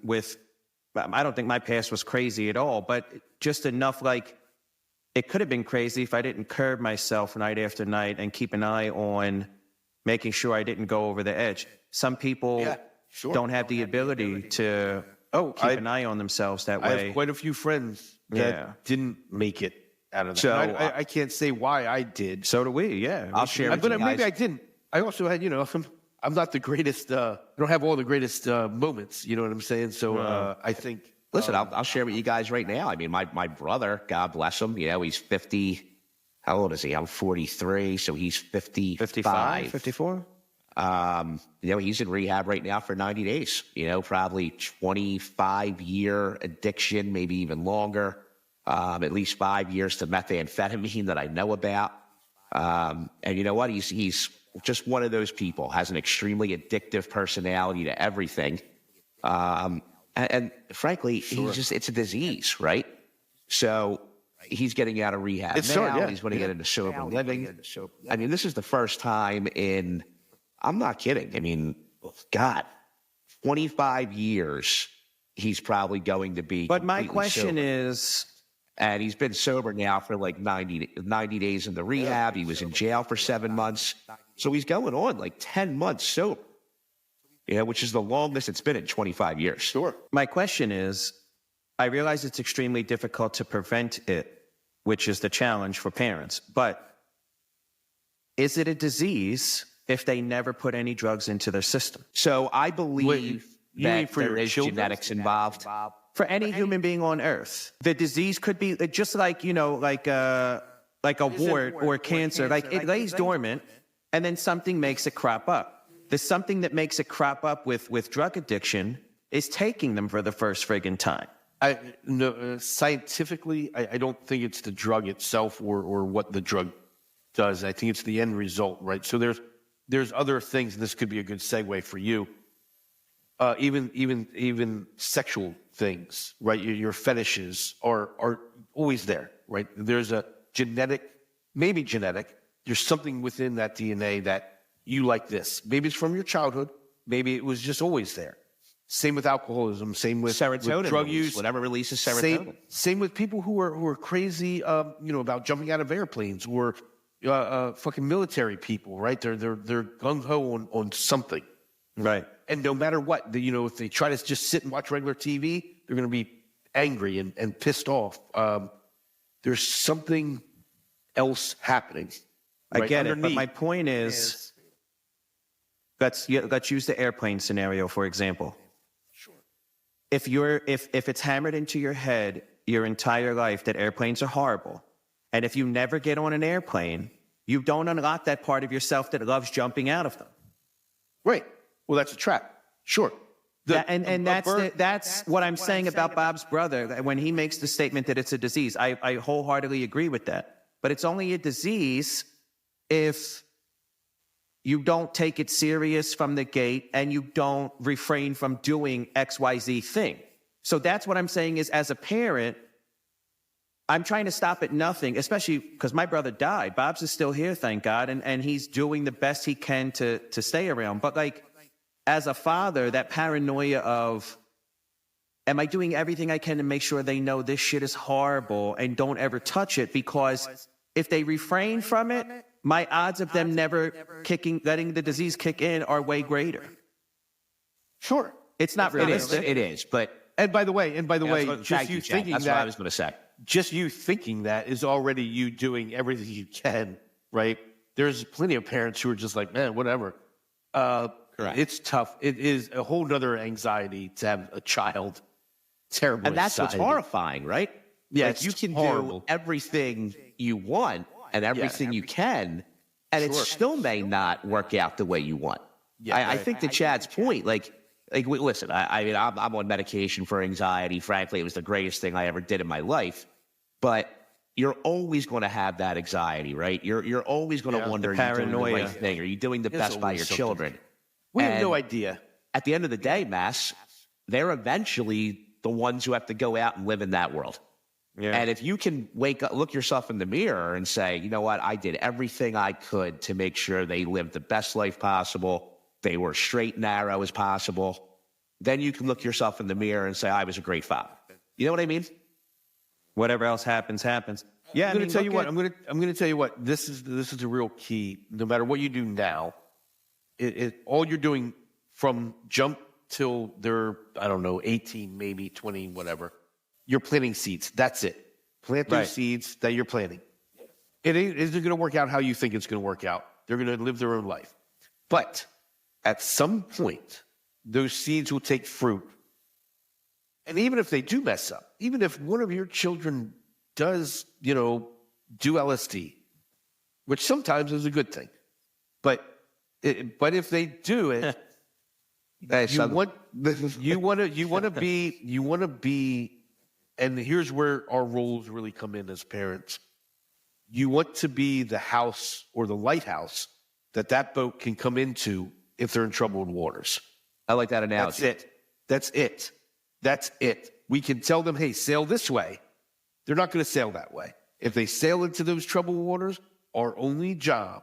I don't think my past was crazy at all, but just enough like it could have been crazy if I didn't curb myself night after night and keep an eye on making sure I didn't go over the edge. Some people don't have the ability to keep an eye on themselves that way. I have quite a few friends that didn't make it out of that. So I can't say why I did. So do we, I'll share with you guys. Maybe I didn't. I also had, I'm not the greatest, I don't have all the greatest moments, you know what I'm saying? So I think... Listen, I'll share with you guys right now. I mean, my brother, God bless him, he's 50... How old is he? I'm 43, so he's 55. 54? He's in rehab right now for 90 days. Probably 25-year addiction, maybe even longer. At least 5 years to methamphetamine that I know about. And you know what? He's just one of those people, has an extremely addictive personality to everything. And frankly, it's a disease, right? So... He's getting out of rehab He's going to get into sober living. I mean, this is the first time I'm not kidding. I mean, God, 25 years he's probably going to be. But my question is, And he's been sober now for like 90 days in the rehab. He was in jail for 7 months. So he's going on like 10 months sober, which is the longest it's been in 25 years. Sure. My question is, I realize it's extremely difficult to prevent it, which is the challenge for parents. But is it a disease if they never put any drugs into their system? So I believe that there is genetics involved. For any human being on Earth, the disease could be just like, like a wart or cancer. Like it lays dormant and then something makes it crop up. The something that makes it crop up with drug addiction is taking them for the first friggin' time. Scientifically, I don't think it's the drug itself or what the drug does. I think it's the end result, right? So there's other things. This could be a good segue for you. Even sexual things, right? Your fetishes are always there, right? There's a maybe genetic. There's something within that DNA that you like this. Maybe it's from your childhood. Maybe it was just always there. Same with alcoholism. Same with serotonin, with drug use. Whatever releases serotonin. Same with people who are crazy, about jumping out of airplanes or fucking military people, right? They're gung ho on something, right? And no matter what, if they try to just sit and watch regular TV, they're going to be angry and pissed off. There's something else happening. I get it, but my point is, let's use the airplane scenario for example. Sure. If it's hammered into your head your entire life that airplanes are horrible, and if you never get on an airplane, you don't unlock that part of yourself that loves jumping out of them. Right. Well, that's a trap. Sure. That's what I'm saying about Bob's brother. When he makes the statement that it's a disease, I wholeheartedly agree with that. But it's only a disease if you don't take it serious from the gate and you don't refrain from doing XYZ thing. So that's what I'm saying is, as a parent, I'm trying to stop at nothing, especially because my brother died. Bob's is still here, thank God, and he's doing the best he can to stay around. But like, as a father, that paranoia of, am I doing everything I can to make sure they know this shit is horrible and don't ever touch it? Because if they refrain from it, my odds of them never letting the disease kick in are way greater. Sure. It's not realistic. It is, but... And by the way, just you thinking that's that... what I was going to say. Just you thinking that is already you doing everything you can, right? There's plenty of parents who are just like, man, whatever. Correct. It's tough. It is a whole nother anxiety to have a child. Terrible. And that's anxiety. what's horrifying, right? Yeah, like you can do everything you want and everything you can, and it still may not work out the way you want. Yeah, I think to Chad's point, listen, I'm on medication for anxiety. Frankly, it was the greatest thing I ever did in my life. But you're always going to have that anxiety, right? You're always going to wonder, are you doing the right thing? Are you doing the best by your children? We have no idea. At the end of the day, Mass, they're eventually the ones who have to go out and live in that world. Yeah. And if you can wake up, look yourself in the mirror and say, you know what, I did everything I could to make sure they lived the best life possible. They were straight and narrow as possible. Then you can look yourself in the mirror and say, I was a great father. You know what I mean? Whatever else happens, happens. Yeah, I'm going to tell you what. I'm going to tell you what. This is the real key. No matter what you do now, all you're doing from jump till they're, I don't know, 18, maybe 20, whatever. You're planting seeds. That's it. Plant those seeds that you're planting. It isn't going to work out how you think it's going to work out. They're going to live their own life. But at some point, those seeds will take fruit. And even if they do mess up, even if one of your children does, do LSD, which sometimes is a good thing, but if they you want to be, and here's where our roles really come in as parents. You want to be the house or the lighthouse that boat can come into if they're in troubled waters. I like that analogy. That's it. We can tell them, hey, sail this way. They're not going to sail that way. If they sail into those troubled waters, our only job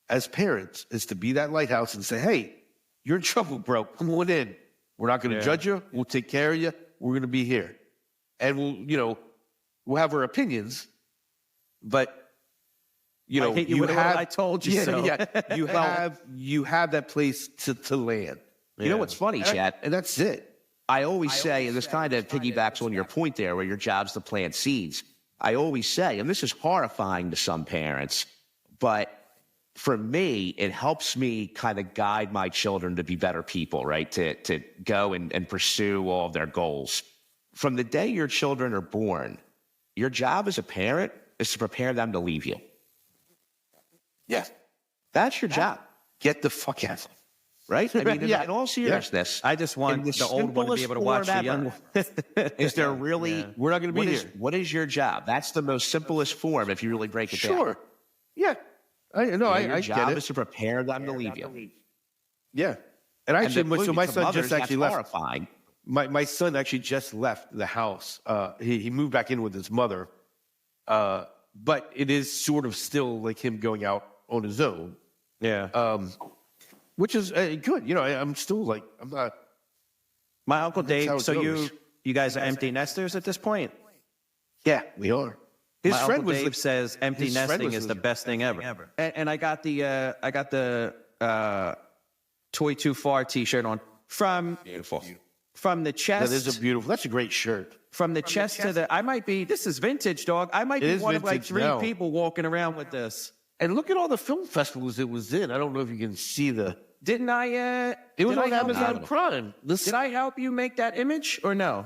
as parents is to be that lighthouse and say, hey, you're in trouble, bro. Come on in. We're not going to judge you. We'll take care of you. We're going to be here. And we'll, we'll have our opinions, but you know, I hit you with what I told you so. you have that place to land. You know what's funny, Chad? And that's it. I always say, and this kind of piggybacks on your point there, where your job's to plant seeds. I always say, and this is horrifying to some parents, but for me, it helps me kind of guide my children to be better people, right? To go and pursue all of their goals. From the day your children are born, your job as a parent is to prepare them to leave you. Yeah. That's your job. Get the fuck out. Right? I mean, in all seriousness, I just want the old one to be able to watch the young one. Is there really? We're not going to be here. What is your job? That's the most simplest form if you really break it down. Sure. Yeah. I your get job it. is to prepare them to leave you. Yeah. And actually, so my son just actually left. Horrifying. My son actually just left the house. He moved back in with his mother. But it is sort of still like him going out on his own. Yeah. Which is good. You know, I'm still like, I'm not. My Uncle Dave, so goes. you guys are empty nesters at this point? Yeah, we are. His My friend Uncle was Dave says empty his friend nesting was is the best thing ever. And I got the Toy Too Far T-shirt on from the chest. That is that's a great shirt. From the chest to the, this is vintage, dog. I might be one of like 3 people walking around with this. And look at all the film festivals it was in. I don't know if you can see the. Didn't I? It was on I Amazon Prime. Did I help you make that image or no?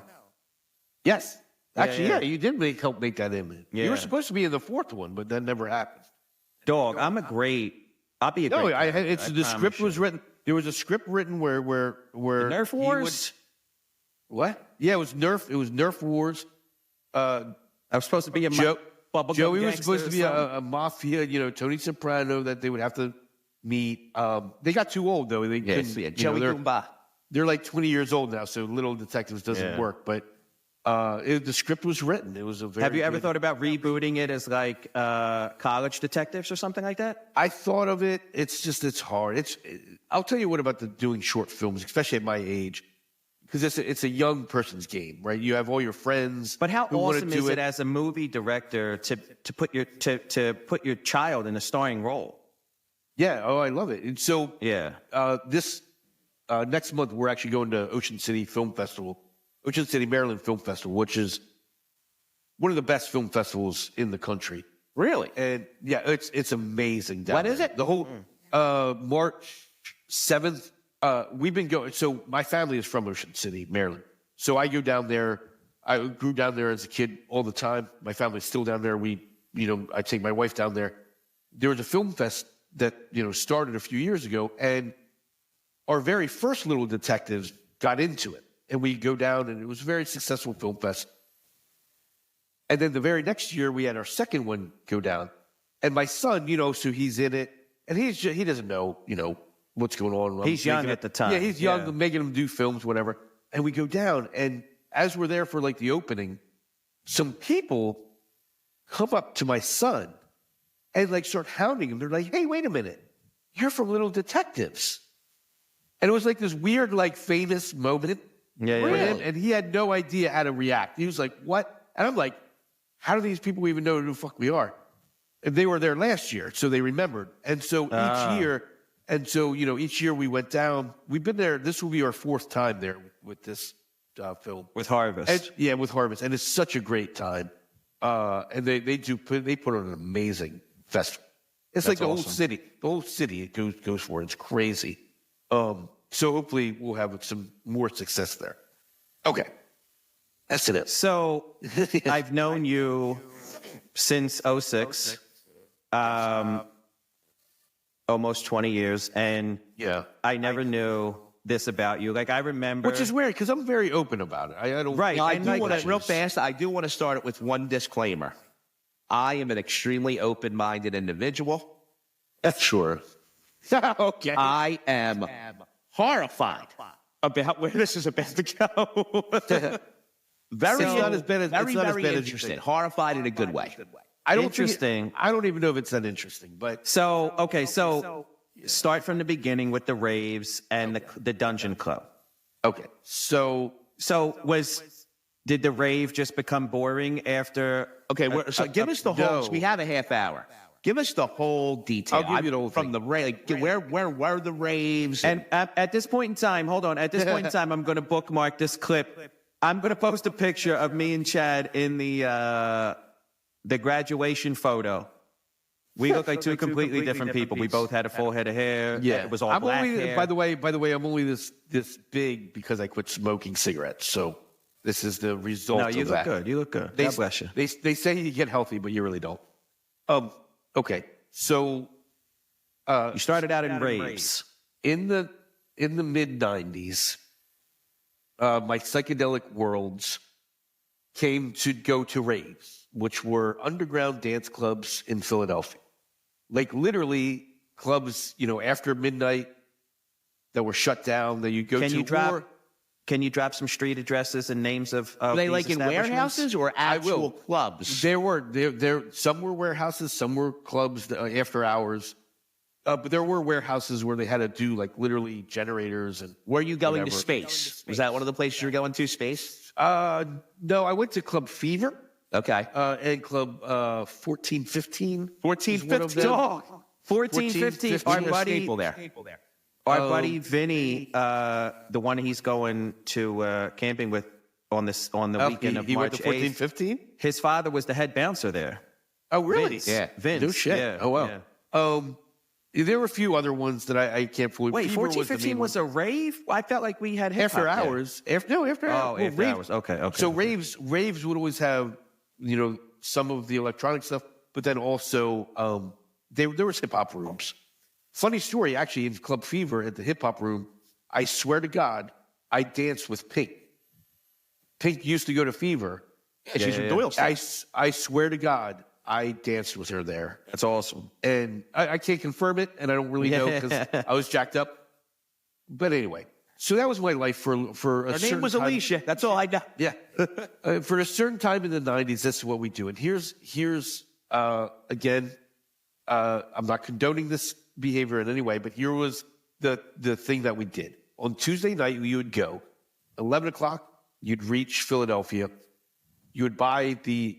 Yes. Actually, yeah. You did help make that image. Yeah. You were supposed to be in the 4th one, but that never happened. Dog, I'll be a great. No, the script was written. There was a script written where the Nerf Wars. What? Yeah, it was Nerf. It was Nerf Wars. I was supposed to be a Joey was supposed to be a mafia. You know, Tony Soprano that they would have to meet. They got too old though. They couldn't. Joey Goomba. They're like 20 years old now, so Little Detectives doesn't work. But the script was written. It was a very. Have you ever thought about rebooting it as like College Detectives or something like that? I thought of it. It's hard. I'll tell you what about doing short films, especially at my age. Because it's a young person's game, right? You have all your friends. But how awesome is it as a movie director to put your child in a starring role? Yeah, I love it. And so this next month we're actually going to Ocean City, Maryland Film Festival, which is one of the best film festivals in the country. Really? And yeah, it's amazing. When is it? The whole March 7th. We've been going. So my family is from Ocean City, Maryland. So I go down there. I grew down there as a kid all the time. My family's still down there. I take my wife down there. There was a film fest that started a few years ago, and our very first Little Detectives got into it, and we go down, and it was a very successful film fest. And then the very next year, we had our second one go down, and my son, so he's in it, and he doesn't know, what's going on. He's young at the time. Yeah, he's young, making him do films, whatever. And we go down, and as we're there for like the opening, some people come up to my son and like start hounding him. They're like, "Hey, wait a minute, you're from Little Detectives." And it was like this weird, like famous moment for him, and he had no idea how to react. He was like, "What?" And I'm like, "How do these people even know who the fuck we are?" And they were there last year, so they remembered. And so each year we went down. We've been there. This will be our 4th time there with this film. With Harvest. With Harvest. And it's such a great time. And they put on an amazing festival. It's like the whole city. The whole city it goes for it. It's crazy. So hopefully we'll have some more success there. Okay. That's it. So I've known you since 06. Almost 20 years, and I never knew this about you. Like, I remember... Which is weird, because I'm very open about it. I don't... Right. I do want to start it with one disclaimer. I am an extremely open-minded individual. Sure. Okay. I am horrified about where this is about to go. Very interesting. Horrified in a good way. I don't even know if it's that interesting, but so start from the beginning with the raves and the Dungeon Club. Okay, so was Did the rave just become boring after? Okay, so give us the whole. no. We have a half hour. Give us the whole detail. I'll give you the whole from thing. the rave. Like, where were the raves? And at this point in time, hold on. At this point in time, I'm going to bookmark this clip. I'm going to post a picture of me and Chad in the graduation photo. We look like two completely different people. We both had a full head of hair. Yeah, It was all black hair. By the way, I'm only this big because I quit smoking cigarettes. So this is the result. No, you of look that. good. You look good. God bless you. They say you get healthy, but you really don't. Okay, so You started out in raves. in the mid '90s, my psychedelic worlds came to go to raves, which were underground dance clubs in Philadelphia. Like literally clubs, after midnight that were shut down that you go to. Can you drop some street addresses and names of Were they these like in establishments? warehouses or actual clubs? There were some were warehouses, some were clubs after hours. But there were warehouses where they had to do like literally generators and. Were you going to whatever. Space? Was that one of the places you were going to? Space? No, I went to Club Fever. Okay. And Club 1415. 1415. Oh, 1415. Our buddy, staple there. our buddy Vinny, the one he's going to camping with on the weekend of he went March to 8th. 1415? His father was the head bouncer there. Oh, really? Vince. Yeah. Vince. No shit. Yeah. Oh, wow. Yeah. There were a few other ones that I can't fully. Wait, Fever 1415 was the a rave? I felt like we had hip-hop after there. hours. After hours. Oh, after hours. Okay. So okay. raves would always have, some of the electronic stuff, but then also there was hip hop rooms. Funny story, actually, in Club Fever at the hip hop room, I swear to God, I danced with Pink. Pink used to go to Fever. Yeah, she's from Doylestown. I swear to God, I danced with her there. That's awesome. And I can't confirm it, and I don't really know because I was jacked up. But anyway, so that was my life for a Her certain name was time. Alicia. That's all I know. Yeah. For a certain time in the 90s, that's what we do. And here's again, I'm not condoning this behavior in any way, but here was the thing that we did. On Tuesday night, you would go, 11 o'clock, you'd reach Philadelphia. You would buy the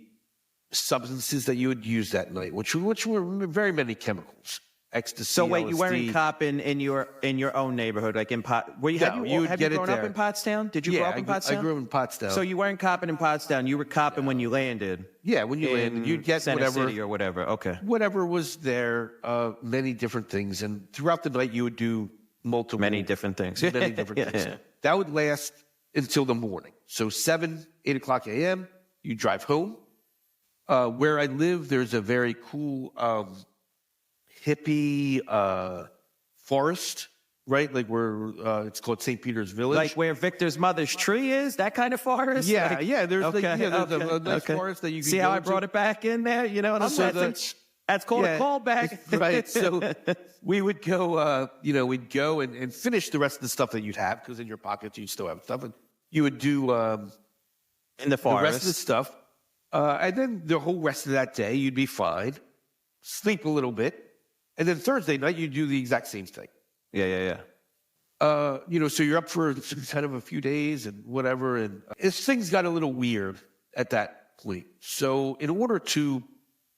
substances that you would use that night, which were very many chemicals. Ecstasy. So wait, you LSD. weren't copping in your own neighborhood, like in Pot? Were you? No, have you you, would have get you it grown up there. in Pottstown? Did you grow up in Pottstown? I grew up in Pottstown. So you weren't copping in Pottstown. You were copping when you landed. Yeah, when you in landed, you'd get Center whatever. City or whatever. Okay. Whatever was there, many different things. And throughout the night, you would do multiple. Many different things. Many different Yeah. things. That would last until the morning. So 8 o'clock a.m., you drive home. Where I live, there's a very cool hippie forest, right? Like where it's called St. Peter's Village. Like where Victor's mother's tree is, that kind of forest? Yeah, Like- yeah, there's okay, there's a okay, nice okay. forest that you can See how go I brought to. it back in there? You know what I'm So saying? That's called a callback. Right. So we would go, we'd go and finish the rest of the stuff that you'd have because in your pockets you still have stuff. And you would do in the the rest of the forest. stuff. And then the whole rest of that day, you'd be fine, sleep a little bit. And then Thursday night, you do the exact same thing. Yeah. So you're up for kind of a few days and whatever. And things got a little weird at that point. So in order to,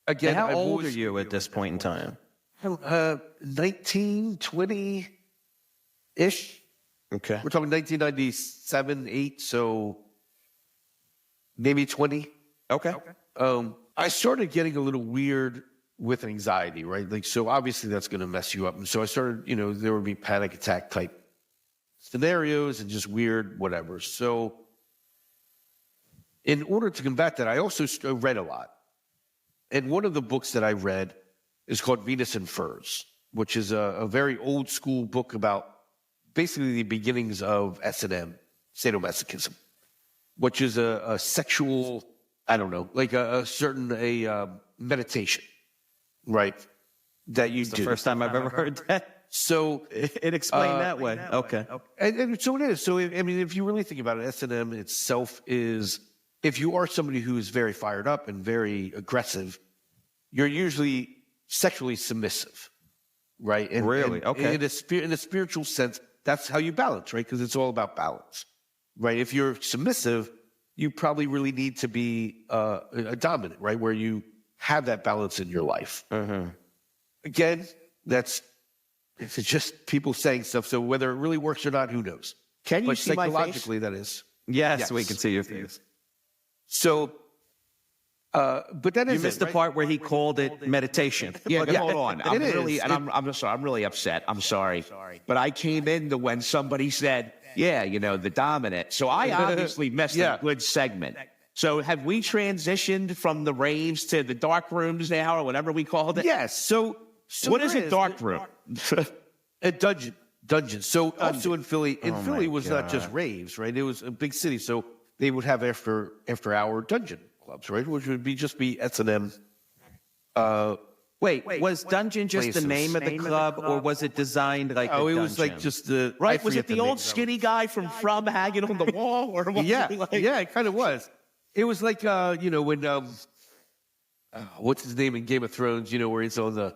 again, And how I've old always- are you at this point in time? 19, 20-ish. Okay. We're talking 1997, 8, so maybe 20. Okay. I started getting a little weird with anxiety, right? Like, so obviously that's going to mess you up. And so I started, there would be panic attack type scenarios and just weird whatever. So in order to combat that, I also read a lot. And one of the books that I read is called Venus and Furs, which is a very old school book about basically the beginnings of S&M, sadomasochism, which is a sexual, I don't know, like a certain meditation, right? That you do. The first time I've ever heard that. So It explained that way. Okay. and so it is. So, if you really think about it, S&M itself is, if you are somebody who is very fired up and very aggressive, you're usually sexually submissive, right? And, Really? Okay. In a spiritual sense, that's how you balance, right? Because it's all about balance, right? If you're submissive, you probably really need to be a dominant, right? Where you have that balance in your life. Again, it's just people saying stuff. So whether it really works or not, who knows? Can you But see my face? psychologically, that is. Yes, we can see your face. So, but that is You missed the part where he called it meditation. Yeah, but hold on. I'm is. really, and I'm just sorry. I'm really upset. I'm sorry. But I came into when somebody said, yeah, you know, the dominant. So I obviously missed a good segment. So have we transitioned from the raves to the dark rooms now, or whatever we called it? Yes. So what is a dark room? A dungeon. So also in Philly, Philly was not just raves, right? It was a big city, so they would have after hour dungeon clubs, right? Which would be S&M. Wait, was Dungeon just the name of the club, or was it designed like Oh, a it dungeon? was like just the Right? Was it the old skinny guy from hanging on the wall, or what? Yeah, was it like? yeah, it kind of was. It was like you know, when what's his name in Game of Thrones? You know, where he's on the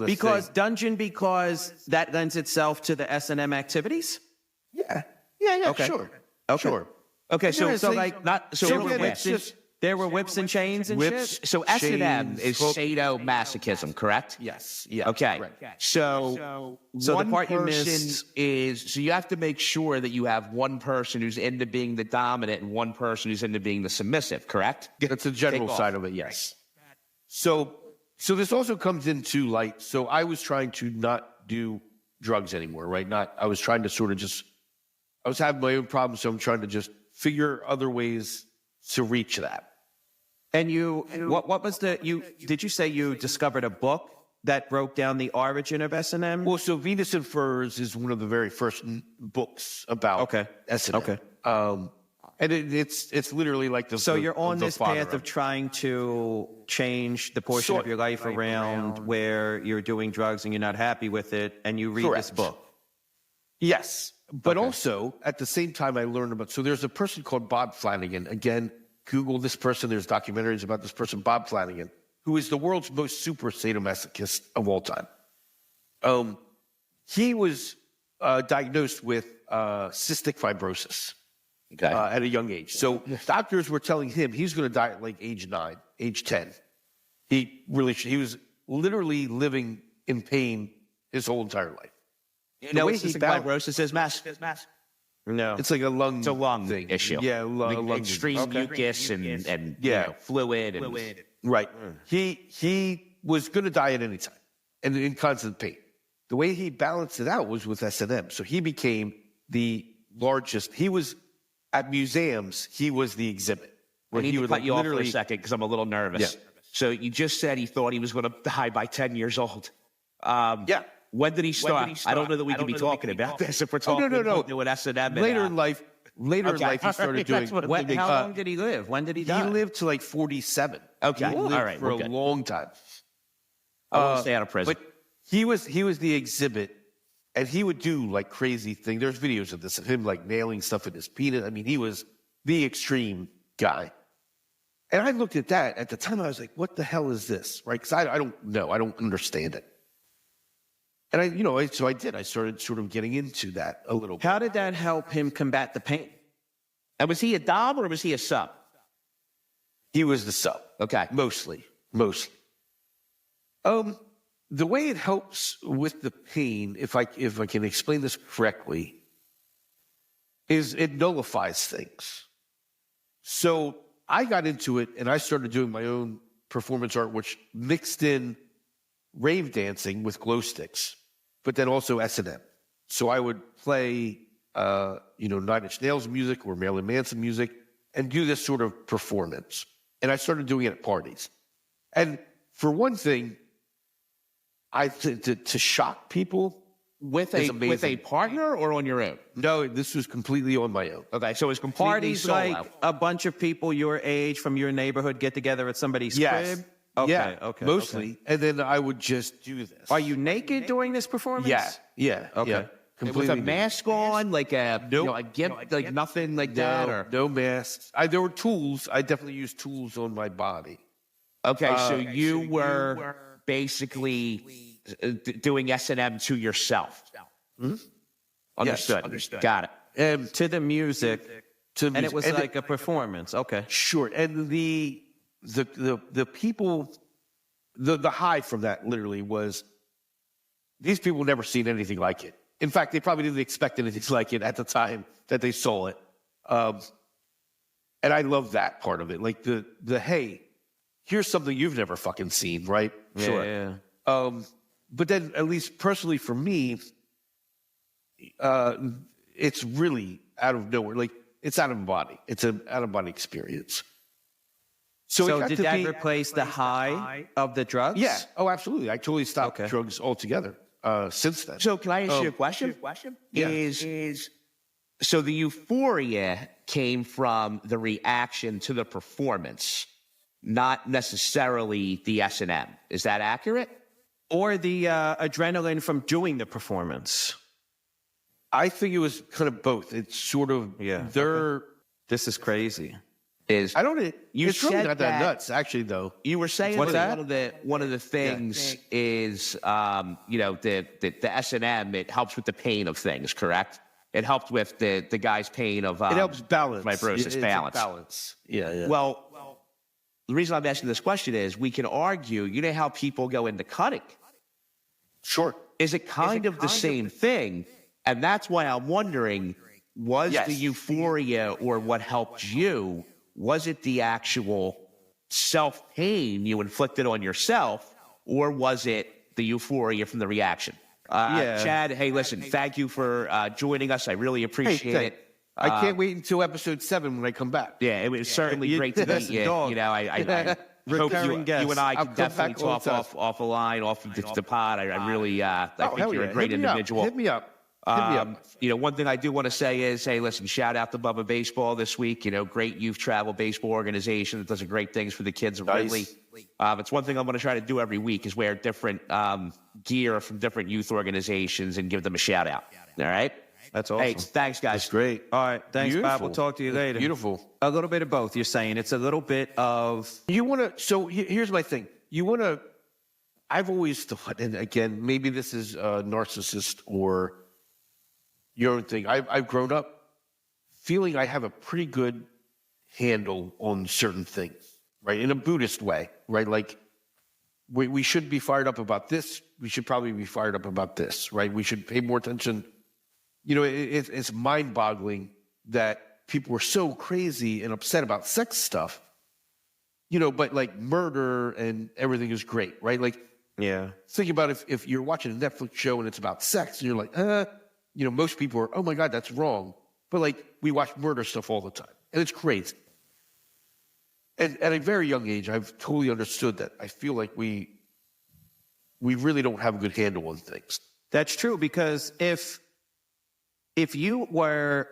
Because thing. dungeon, because that lends itself to the S&M activities? Yeah, Okay. sure, Okay. sure. Okay, so Yeah, like Not so. So real again, quick. it's just there were whips and chains and whips. shit? So S&M chains, is hook- sadomasochism, correct? Yes. Yeah. Okay. Correct. So the one part you person missed- is, so you have to make sure that you have one person who's into being the dominant and one person who's into being the submissive, correct? That's the general Take side off. of it. Yes. So this also comes into light. So I was trying to not do drugs anymore, right? I was trying to sort of I was having my own problems, so I'm trying to just figure other ways to reach that. And what was did you say you discovered a book that broke down the origin of S&M? Well, so Venus and Furs is one of the very first books about S&M. Okay. And it's literally like the So the- you're on the this father path of trying to change the portion Sort of your life around where you're doing drugs and you're not happy with it, and you read this Correct. book. Yes. But also, at the same time, I learned about, so there's a person called Bob Flanagan. Again, Google this person. There's documentaries about this person, Bob Flanagan, who is the world's most super sadomasochist of all time. He was diagnosed with cystic fibrosis at a young age. So doctors were telling him he's going to die at like age 9, age 10. He was literally living in pain his whole entire life. You know what cystic fibrosis is, Mass? No. It's like a lung It's a lung thing. issue. Yeah, lung extreme mucus and you know, fluid. Right. He was going to die at any time and in constant pain. The way he balanced it out was with S&M. So he became the largest. He was at museums. He was the exhibit. I need to cut you off for a literally second because I'm a little nervous. Yeah. So you just said he thought he was going to die by 10 years old. Yeah. When did he start? I don't know that we can be talking about this if we're talking no. doing S&M. Later in life, he started doing. How long did he live? When did he die? He lived to like 47. Okay. He All lived right, for we're a good. long time. I want to stay out of prison. But he was the exhibit, and he would do like crazy things. There's videos of this of him like nailing stuff in his penis. I mean, he was the extreme guy. And I looked at that at the time. I was like, "What the hell is this?" Right? Because I don't know. I don't understand it. And so I did. I started sort of getting into that a little bit. How did that help him combat the pain? And was he a dom or was he a sub? He was the sub. Okay. Mostly. The way it helps with the pain, if I can explain this correctly, is it nullifies things. So I got into it and I started doing my own performance art, which mixed in rave dancing with glow sticks, but then also S&M. So I would play, 9 Inch Nails music or Marilyn Manson music and do this sort of performance. And I started doing it at parties. And for one thing, to shock people With is a amazing. partner or on your own? No, this was completely on my own. Okay, so it's completely Parties solo. like a bunch of people your age from your neighborhood get together at somebody's crib? Okay, yeah, okay. mostly. okay. And then I would just do this. Are you naked during this performance? Yeah. Okay. Yeah. With Completely a nude. mask on, like a a gimp, like nothing like that, or No masks. There were tools. I definitely used tools on my body. okay. So you were basically doing S&M to yourself. Understood. Understood. Got it. To the music, to the And music. it was like a performance. Okay. Sure. And the people, the high from that literally was these people never seen anything like it. In fact, they probably didn't expect anything like it at the time that they saw it. And I love that part of it. Like the hey, here's something you've never fucking seen, right? Sure. Yeah. But then at least personally for me, it's really out of nowhere. Like it's out of body. It's an out of body experience. So did that replace the high of the drugs? Yeah. Oh, absolutely. I totally stopped drugs altogether since then. So can I ask you a question? Yeah. So the euphoria came from the reaction to the performance, not necessarily the S&M. Is that accurate? Or the adrenaline from doing the performance? I think it was kind of both. It's sort of This is crazy. It's really said not that nuts, actually. Though you were saying What's that that? one of the things is the S&M. It helps with the pain of things, correct? It helped with the guy's pain of it helps balance fibrosis It's balance. Balance. Yeah. Well, the reason I'm asking this question is we can argue. You know how people go into cutting. Sure. Is it kind of the same thing? And that's why I'm wondering, was the euphoria or what helped you, was it the actual self-pain you inflicted on yourself, or was it the euphoria from the reaction? Chad, hey, listen, thank you for joining us. I really appreciate it. I can't wait until episode 7 when I come back. Yeah, it was certainly great to meet you. Dog. You know, I hope you and I can definitely talk off a line, off of the pod. I really, I think you're a great individual. Hit me up. One thing I do want to say is, hey, listen, shout out to Bubba Baseball this week. Great youth travel baseball organization that does great things for the kids of Ridley. It's one thing I'm going to try to do every week is wear different gear from different youth organizations and give them a shout out. All right. That's awesome. Hey, thanks, guys. That's great. All right. Thanks, Beautiful. Bob. We'll talk to you later. Beautiful. A little bit of both, you're saying. It's a little bit of... You want to... So here's my thing. You want to... I've always thought, and again, maybe this is a narcissist or your own thing. I've grown up feeling I have a pretty good handle on certain things, right? In a Buddhist way, right? Like, we should be fired up about this. We should probably be fired up about this, right? We should pay more attention. It's mind-boggling that people were so crazy and upset about sex stuff, but like murder and everything is great, right? Like, think about if you're watching a Netflix show and it's about sex and you're like, most people are, oh my God, that's wrong. But like, we watch murder stuff all the time and it's crazy. And at a very young age, I've totally understood that. I feel like we really don't have a good handle on things. That's true, because if you were,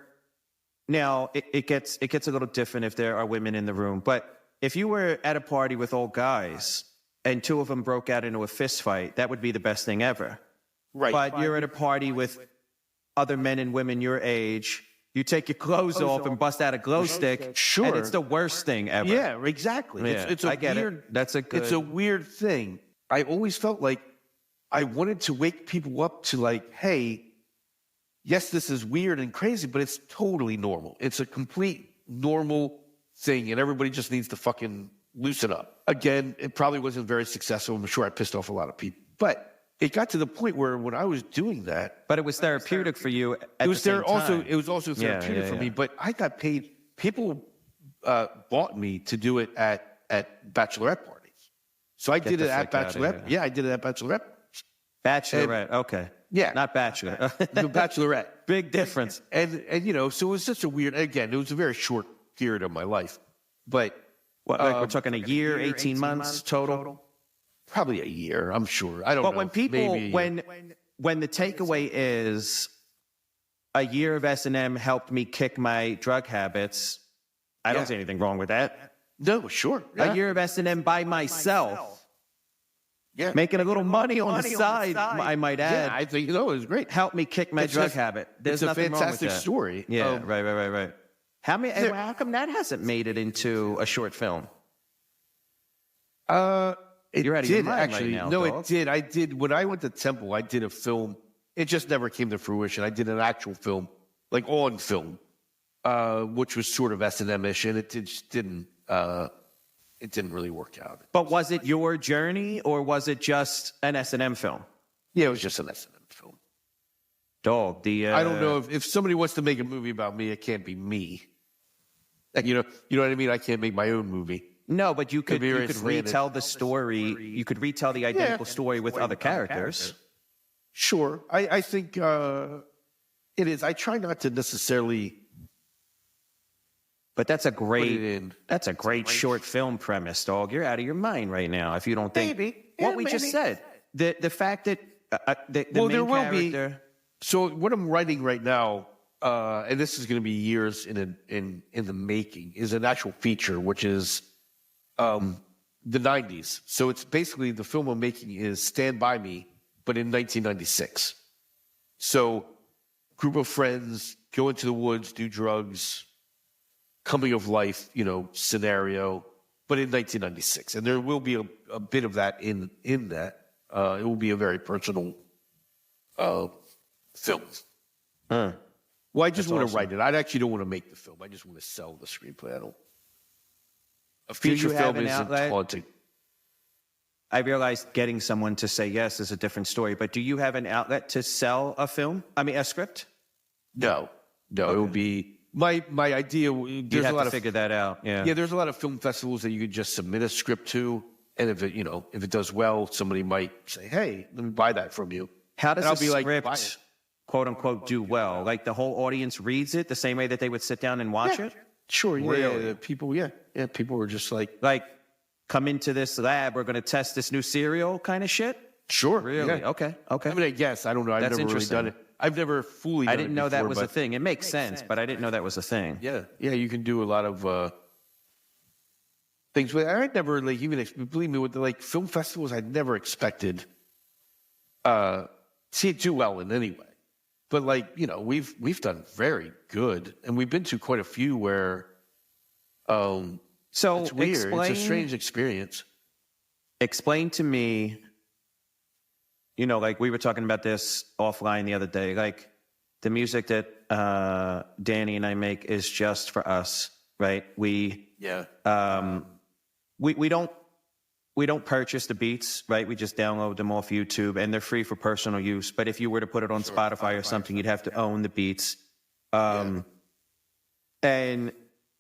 now it gets a little different if there are women in the room, but if you were at a party with all guys and two of them broke out into a fist fight, that would be the best thing ever. Right. But you're at a party with other men and women your age, you take your clothes off and bust out a glow stick. Sure. And it's the worst thing ever. Yeah, exactly. Yeah, it's a I get weird, it. That's a good... It's a weird thing. I always felt like I wanted to wake people up to like, hey, yes, this is weird and crazy, but it's totally normal. It's a complete normal thing, and everybody just needs to fucking loosen up. Again, it probably wasn't very successful. I'm sure I pissed off a lot of people. But it got to the point where when I was doing that... But it was therapeutic for you at it was the same time. It was also therapeutic for me, but I got paid. People bought me to do it at bachelorette parties. So I did it at bachelorette. Yeah, I did it at bachelorette. Bachelorette, okay. Yeah. Not bachelor. The bachelorette. Big difference. And so it was such a weird, again, it was a very short period of my life. But what, like we're talking a year, 18 months total? Probably a year, I'm sure. I don't know. But when people, when the takeaway is a year of S&M helped me kick my drug habits, I don't see anything wrong with that. No, sure. Yeah. A year of S&M by myself. Yeah. Making a little money on the side, I might add. Yeah, I think, it was great. Helped me kick my drug habit. There's nothing wrong with that. It's a fantastic story. Yeah, right. How come that hasn't made it into a short film? You're out of your mind actually. Right now, no, dog. it did. I did. When I went to Temple, I did a film. It just never came to fruition. I did an actual film, like on film. which was sort of S&M-ish, and it just didn't really work out. But was it your journey, or was it just an S&M film? Yeah, it was just an S&M film. Dog, I don't know if somebody wants to make a movie about me, it can't be me. Like, you know what I mean? I can't make my own movie. No, but you could retell the story. You could retell the identical story with other characters. Sure. I think it is. I try not to necessarily. But that's a great short film premise, dog. You're out of your mind right now if you don't think what we just said. The fact that the main character. So what I'm writing right now, and this is going to be years in the making, is an actual feature, which is the 90s. So it's basically the film I'm making is Stand By Me, but in 1996. So group of friends go into the woods, do drugs, coming of life, scenario, but in 1996. And there will be a bit of that in that. It will be a very personal film. Well, I just want to write it. I actually don't want to make the film. I just want to sell the screenplay. A feature film isn't haunting. I realize getting someone to say yes is a different story, but do you have an outlet to sell a film? I mean, a script? No. Okay. It would be my idea. You'd have to figure that out. Yeah. There's a lot of film festivals that you could just submit a script to, and if it does well, somebody might say, "Hey, let me buy that from you." How does a script, quote unquote, do well? Like the whole audience reads it the same way that they would sit down and watch it? Sure. Really? Yeah. People were just like, come into this lab, we're going to test this new cereal kind of shit? Sure. Really? Yeah. Okay. I mean, I guess. I don't know. I've never really done it. I've never fully done it. I didn't know that was a thing. It makes sense, but I didn't know that was a thing. Yeah. Yeah, you can do a lot of things with. I never believe me, with film festivals, I never expected see it do well in any way. But we've done very good, and we've been to quite a few where so it's weird. It's a strange experience. Explain to me, we were talking about this offline the other day, the music that Danny and I make is just for us, right? We don't purchase the beats, right? We just download them off YouTube, and they're free for personal use. But if you were to put it on Spotify or something, you'd have to own the beats. And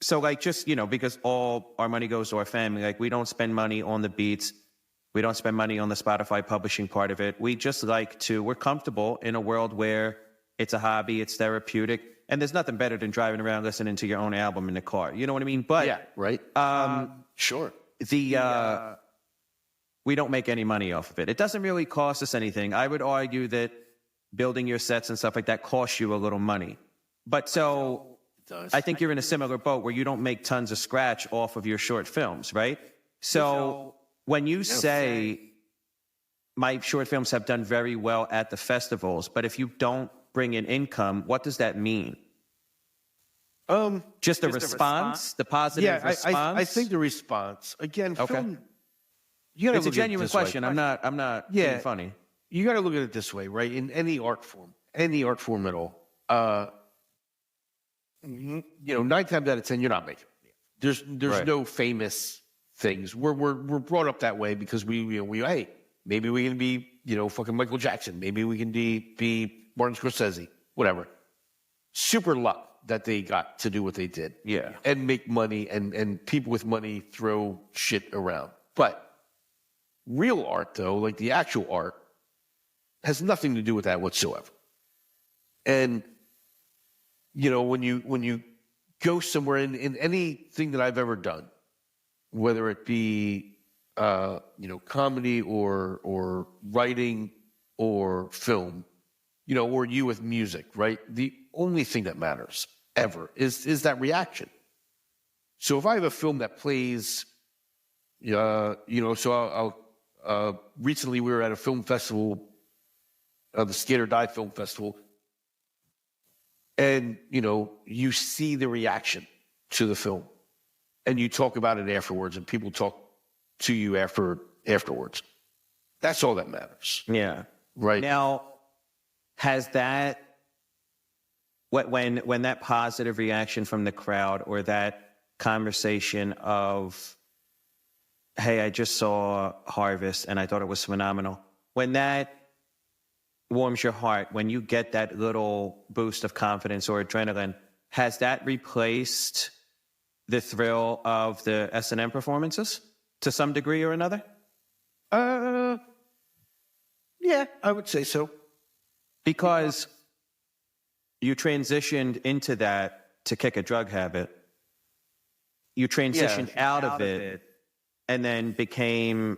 so because all our money goes to our family, we don't spend money on the beats. We don't spend money on the Spotify publishing part of it. We just we're comfortable in a world where it's a hobby, it's therapeutic, and there's nothing better than driving around listening to your own album in the car. You know what I mean? But yeah, right. Sure. We don't make any money off of it. It doesn't really cost us anything. I would argue that building your sets and stuff like that costs you a little money. But so I think you're in a similar boat where you don't make tons of scratch off of your short films, right? So when you say my short films have done very well at the festivals, but if you don't bring in income, what does that mean? Just the response, the positive response? I think the response, again, film, it's a genuine question. I'm not being funny. You got to look at it this way, right? In any art form at all, 9 times out of 10, you're not making it. There's no famous things. We're brought up that way because we hey, maybe we can be, fucking Michael Jackson. Maybe we can be Martin Scorsese, whatever. Super luck that they got to do what they did. Yeah. And make money, and people with money throw shit around. But real art, though, the actual art, has nothing to do with that whatsoever. And, when you go somewhere in anything that I've ever done, whether it be, comedy or writing or film, or you with music, right? The only thing that matters ever is that reaction. So if I have a film that plays, so I'll recently we were at a film festival, the Skate or Die Film Festival, and, you see the reaction to the film, and you talk about it afterwards, and people talk to you afterwards. That's all that matters. Yeah. Right. Now, has that when that positive reaction from the crowd or that conversation of, hey, I just saw Harvest and I thought it was phenomenal. When that warms your heart, when you get that little boost of confidence or adrenaline, has that replaced the thrill of the S&M performances to some degree or another? Yeah, I would say so. Because you transitioned into that to kick a drug habit. You transitioned out of it and then became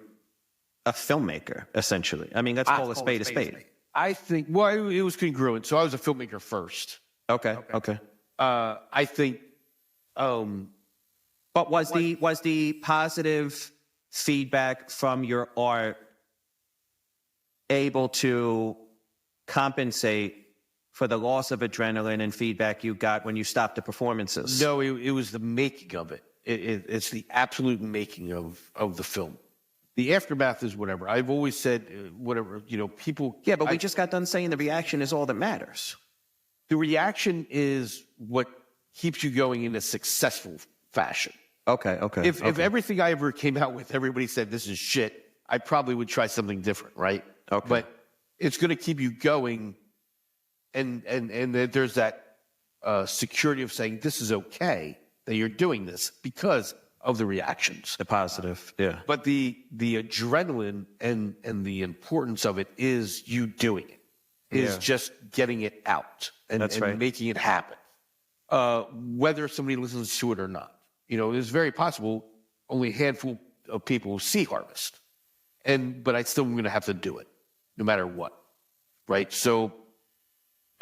a filmmaker, essentially. I mean, let's call a spade a spade. I think, well, it was congruent. So I was a filmmaker first. Okay. I think, but was the positive feedback from your art able to compensate for the loss of adrenaline and feedback you got when you stopped the performances? No, it was the making of it. It's the absolute making of the film. The aftermath is whatever. I've always said whatever, people. Yeah, but we just got done saying the reaction is all that matters. The reaction is what keeps you going in a successful fashion. Okay. If everything I ever came out with, everybody said this is shit, I probably would try something different, right? Okay. But it's going to keep you going, and there's that security of saying this is okay that you're doing this because of the reactions. The positive, yeah. But the adrenaline and the importance of it is you doing it, is just getting it out and making it happen. Whether somebody listens to it or not. It's very possible only a handful of people see Harvest. But I still am going to have to do it, no matter what. Right? So,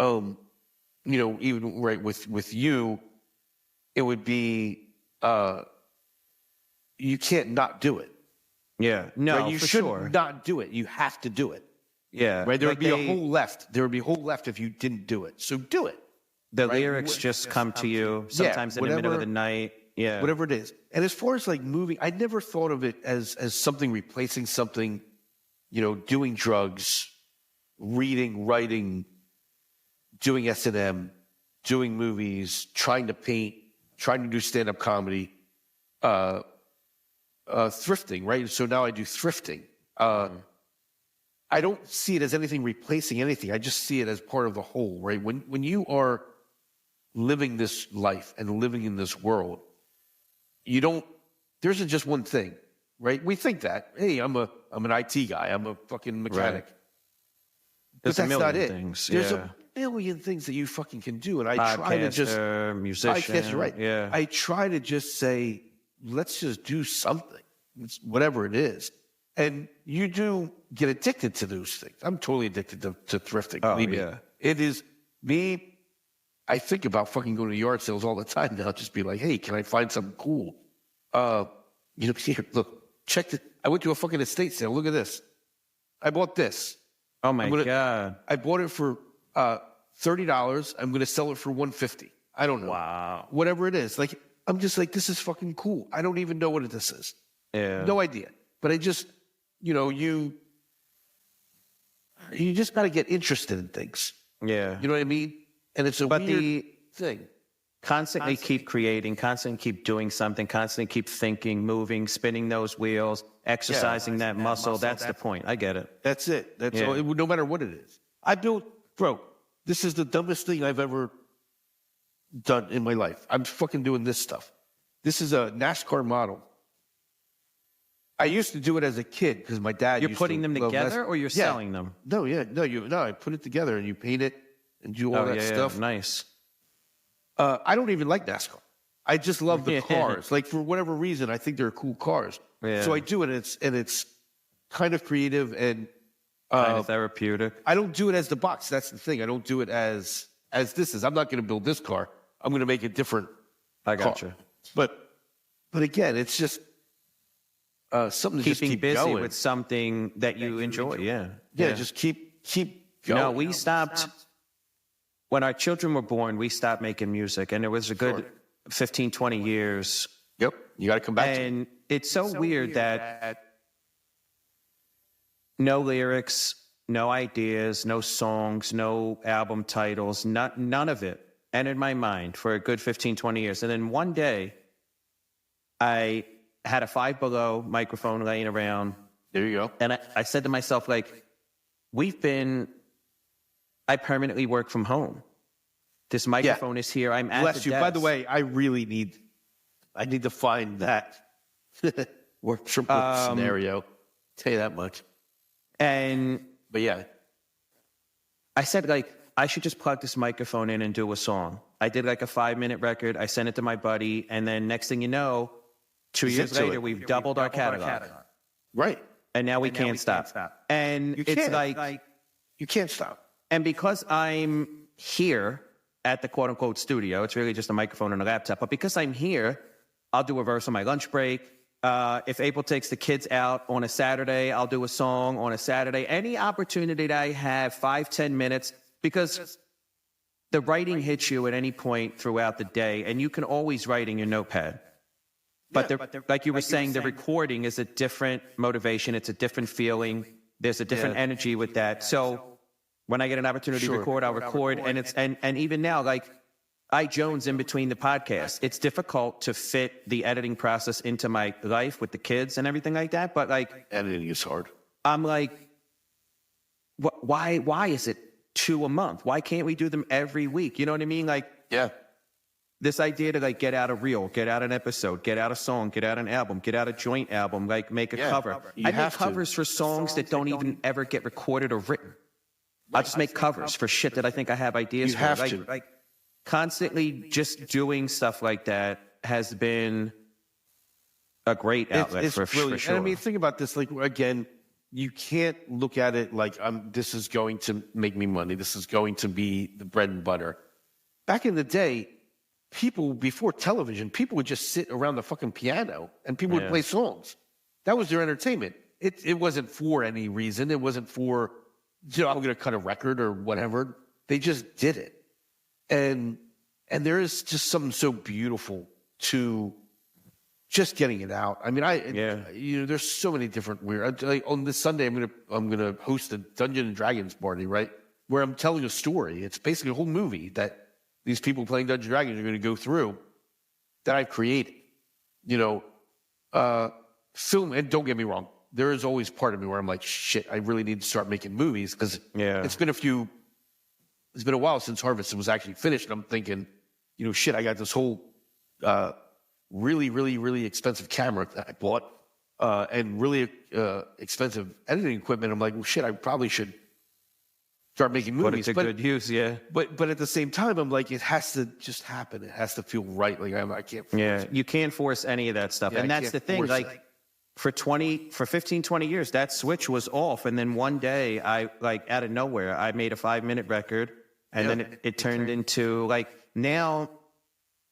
even right with you, it would be, you can't not do it. Yeah. No, right? You for should sure. not do it. You have to do it. Yeah. Right? There would be a hole left. There would be a hole left if you didn't do it. So do it. The lyrics just come to you sometimes in the middle of the night. Yeah. Whatever it is. And as far as like moving, I never thought of it as something replacing something, doing drugs, reading, writing, doing S&M, doing movies, trying to paint, trying to do stand-up comedy, thrifting, right? So now I do thrifting. I don't see it as anything replacing anything. I just see it as part of the whole, right? When you are living this life and living in this world, there isn't just one thing, right? We think that, hey, I'm an IT guy, I'm a fucking mechanic. Right. But that's not it. Things. There's a million things that you fucking can do. And I try to just, musician, right. Yeah. I try to just say, let's just do something, whatever it is. And you do get addicted to those things. I'm totally addicted to thrifting. Oh, yeah. It is me. I think about fucking going to yard sales all the time now. Just be like, hey, can I find something cool? Here, look, check it. I went to a fucking estate sale. Look at this. I bought this. Oh my God. I bought it for $30. I'm going to sell it for $150. I don't know. Wow. Whatever it is. Like, I'm just like, this is fucking cool. I don't even know what this is. Yeah. No idea. But I just, you just got to get interested in things. Yeah. You know what I mean? And it's a weird thing. Constantly keep creating, constantly keep doing something, constantly keep thinking, moving, spinning those wheels, exercising that muscle. That's the point. I get it. That's it. That's all. No matter what it is. Bro, this is the dumbest thing I've ever done in my life. I'm fucking doing this stuff. This is a NASCAR model. I used to do it as a kid because my dad You're putting them together or you're selling them? No, I put it together and you paint it and do all that stuff. Yeah, nice. I don't even like NASCAR. I just love the cars. Like, for whatever reason, I think they're cool cars. Yeah. So I do it, and it's kind of creative and kind of therapeutic. I don't do it as the box. That's the thing. I don't do it as this is. I'm not going to build this car. I'm going to make it different. I got you. But again, it's just something to keeping just keep busy going with something that you enjoy. Yeah. Just keep going. No, we stopped. When our children were born, we stopped making music, and it was a good 15, 20 years. Yep. You got to come back to it. And it's so weird that no lyrics, no ideas, no songs, no album titles, none of it. entered my mind for a good 15, 20 years. And then one day, I had a Five Below microphone laying around. There you go. And I said to myself, like, I permanently work from home. This microphone is here. I'm at Bless the you. desk. By the way, I need to find that work from home scenario. Tell you that much. But yeah. I said, like, I should just plug this microphone in and do a song. I did like a 5-minute record. I sent it to my buddy. And then next thing you know, 2 years later, we've doubled our catalog. Right. And now we can't stop. And it's like, you can't stop. And because I'm here at the quote unquote studio, it's really just a microphone and a laptop. But because I'm here, I'll do a verse on my lunch break. If April takes the kids out on a Saturday, I'll do a song on a Saturday. Any opportunity that I have, 5-10 minutes, because the writing hits you at any point throughout the day, and you can always write in your notepad. But like you were saying, the recording is a different motivation. It's a different feeling. There's a different energy with that. So when I get an opportunity to record, I'll record. And even now, like, I Jones in between the podcasts. It's difficult to fit the editing process into my life with the kids and everything like that. But like, editing is hard. I'm like, why is it 2 a month? Why can't we do them every week? You know what I mean? Like, yeah. This idea to like get out a reel, get out an episode, get out a song, get out an album, get out a joint album, like make a cover. I make covers for songs that don't even ever get recorded or written. I'll just make covers for shit that I think I have ideas for. Like constantly just doing stuff like that has been a great outlet for sure. And I mean, think about this, like, again, you can't look at it like this is going to make me money. This is going to be the bread and butter. Back in the day, people, before television, people would just sit around the fucking piano and people would play songs. That was their entertainment. It wasn't for any reason. It wasn't for, I'm going to cut a record or whatever. They just did it. And there is just something so beautiful to just getting it out. I mean, there's so many different weird, like on this Sunday, I'm going to host a Dungeons and Dragons party, right? Where I'm telling a story. It's basically a whole movie that these people playing Dungeons and Dragons are going to go through that I've created. Film, and don't get me wrong, there is always part of me where I'm like, shit, I really need to start making movies because it's been a while since Harvest was actually finished. And I'm thinking, shit, I got this whole really, really, really expensive camera that I bought and really expensive editing equipment. I'm like, well, shit, I probably should start making movies. But it's a good use, yeah. But at the same time, I'm like, it has to just happen. It has to feel right. Like I can't force it. You can't force any of that stuff. And that's the thing. Like for 15, 20 years, that switch was off. And then one day, I like out of nowhere, I made a 5-minute record. And then it turned into like, now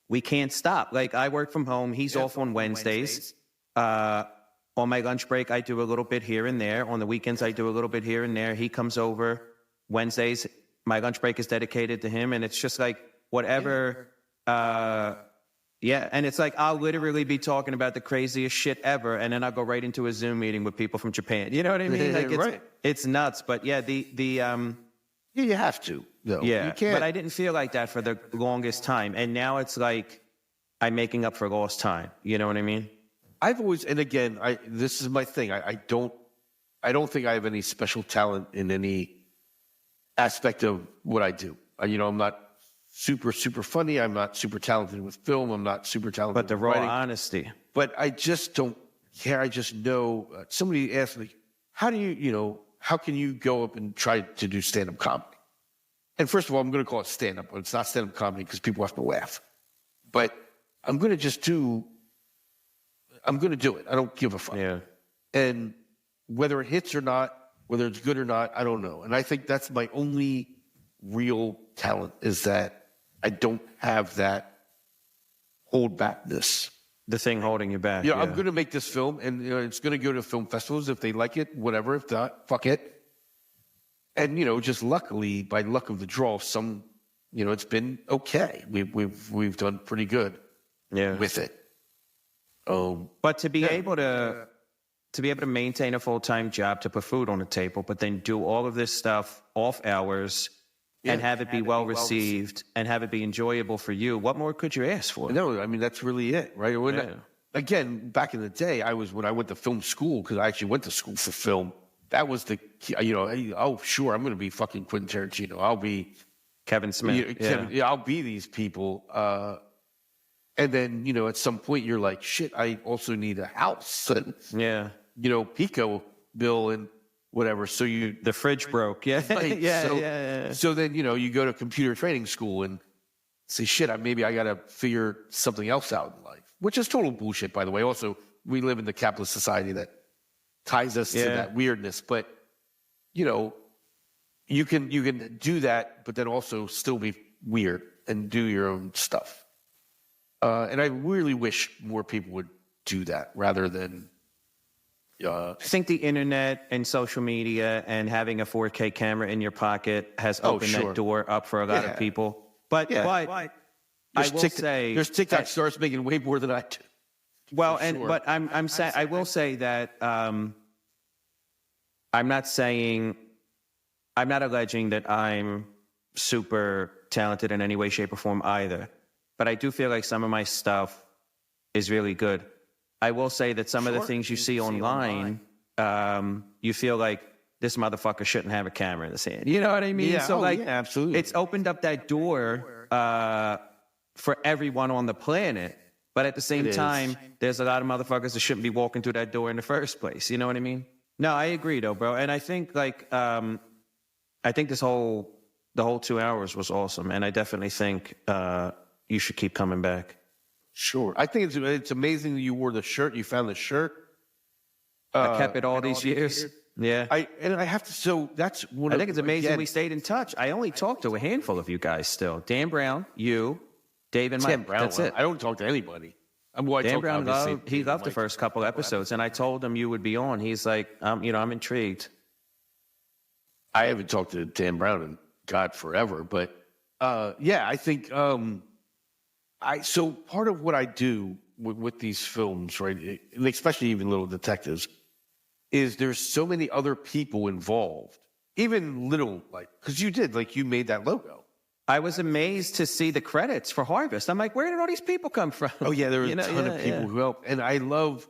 we can't stop. Like I work from home. He's off on Wednesdays. On my lunch break, I do a little bit here and there. On the weekends, I do a little bit here and there. He comes over. Wednesdays, my lunch break is dedicated to him. And it's just like whatever. And it's like I'll literally be talking about the craziest shit ever. And then I'll go right into a Zoom meeting with people from Japan. You know what I mean? Like it's nuts. But yeah, you have to. No, yeah, you can't. But I didn't feel like that for the longest time. And now it's like I'm making up for lost time. You know what I mean? I've always, and again, this is my thing. I don't think I have any special talent in any aspect of what I do. I'm not super, super funny. I'm not super talented with film. I'm not super talented with writing. But the raw honesty. But I just don't care. I just know. Somebody asked me, how can you go up and try to do stand-up comedy? And first of all, I'm going to call it stand-up, but it's not stand-up comedy because people have to laugh. But I'm going to do it. I don't give a fuck. Yeah. And whether it hits or not, whether it's good or not, I don't know. And I think that's my only real talent is that I don't have that hold backness. The thing holding you back. I'm going to make this film, and it's going to go to film festivals if they like it, whatever. If not, fuck it. And just luckily, by luck of the draw, it's been okay. We've done pretty good with it. But to be able to maintain a full-time job, to put food on the table, but then do all of this stuff off hours, and have it be well received and have it be enjoyable for you. What more could you ask for? No, I mean, that's really it, right? Again, back in the day, when I went to film school, because I actually went to school for film, that was the, oh, sure, I'm going to be fucking Quentin Tarantino. I'll be Kevin Smith. I'll be these people. And then, at some point you're like, shit, I also need a house and, Pico bill and whatever. So the fridge broke. Yeah. So then, you go to computer training school and say, shit, maybe I got to figure something else out in life, which is total bullshit, by the way. Also, we live in the capitalist society that ties us to that weirdness. But, you can do that, but then also still be weird and do your own stuff. And I really wish more people would do that rather than. I think the internet and social media and having a 4K camera in your pocket has opened that door up for a lot of people. But I will say there's TikTok stars making way more than I do. Well, but I will say that I'm not alleging that I'm super talented in any way, shape, or form either. But I do feel like some of my stuff is really good. I will say that some of the things you see online, you feel like this motherfucker shouldn't have a camera in his hand. You know what I mean? Yeah. So absolutely. It's opened up that door for everyone on the planet. But at the same time, there's a lot of motherfuckers that shouldn't be walking through that door in the first place. You know what I mean? No, I agree though, bro. And I think the whole 2 hours was awesome. And I definitely think you should keep coming back. Sure. I think it's amazing that you wore the shirt. You found the shirt. I kept it all these years. Yeah. I have to, so that's one I think it's amazing we stayed in touch. I only talked to a handful of you guys still. Dan Brown, you, Dave, and Mike. That's it. I don't talk to anybody. Dan Brown loved the first couple episodes, and I told him you would be on. He's like, I'm intrigued. I haven't talked to Dan Brown in God forever, but I think so part of what I do with these films, right, especially even Little Detectives, is there's so many other people involved. Even little, because you made that logo. I was amazed to see the credits for Harvest. I'm like, where did all these people come from? Oh yeah, there are a ton of people who help, and I love.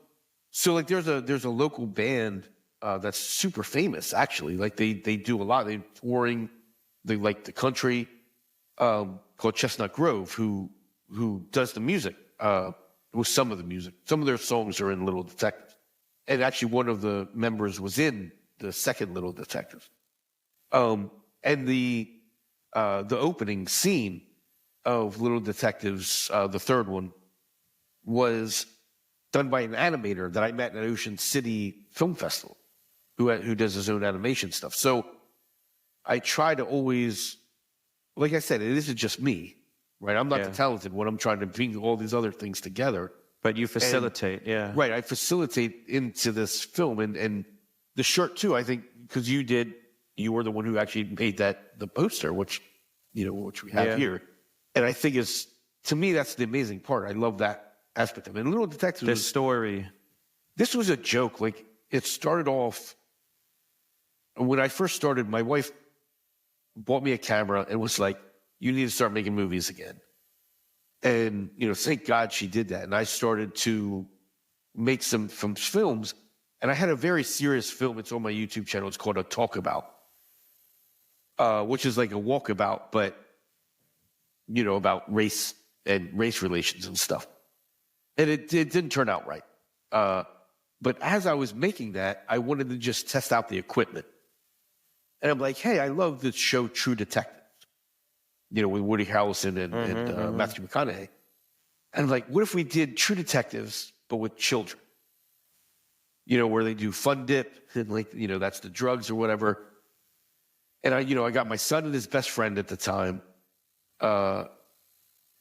So there's a local band that's super famous actually. Like they do a lot. They're touring. They like the country called Chestnut Grove, who does the music. With some of the music, some of their songs are in Little Detectives, and actually one of the members was in the second Little Detectives. And the opening scene of Little Detectives, the third one, was done by an animator that I met at Ocean City Film Festival, who does his own animation stuff. So I try to always, like I said, it isn't just me, right? I'm not the talented one. I'm trying to bring all these other things together. But you facilitate, Right, I facilitate into this film. And the shirt, too, I think, because you were the one who actually made the poster, which we have here. And I think to me, that's the amazing part. I love that aspect of it. And Little Detectives. The story. This was a joke. Like, it started off, when I first started, my wife bought me a camera and was like, you need to start making movies again. And, thank God she did that. And I started to make some films. And I had a very serious film. It's on my YouTube channel. It's called A Talk About. Which is like a walkabout, but, about race and race relations and stuff. And it didn't turn out right. But as I was making that, I wanted to just test out the equipment. And I'm like, hey, I love this show, True Detective, with Woody Harrelson and Matthew McConaughey. And I'm like, what if we did True Detectives, but with children? Where they do fun dip, and that's the drugs or whatever. And I got my son and his best friend at the time. And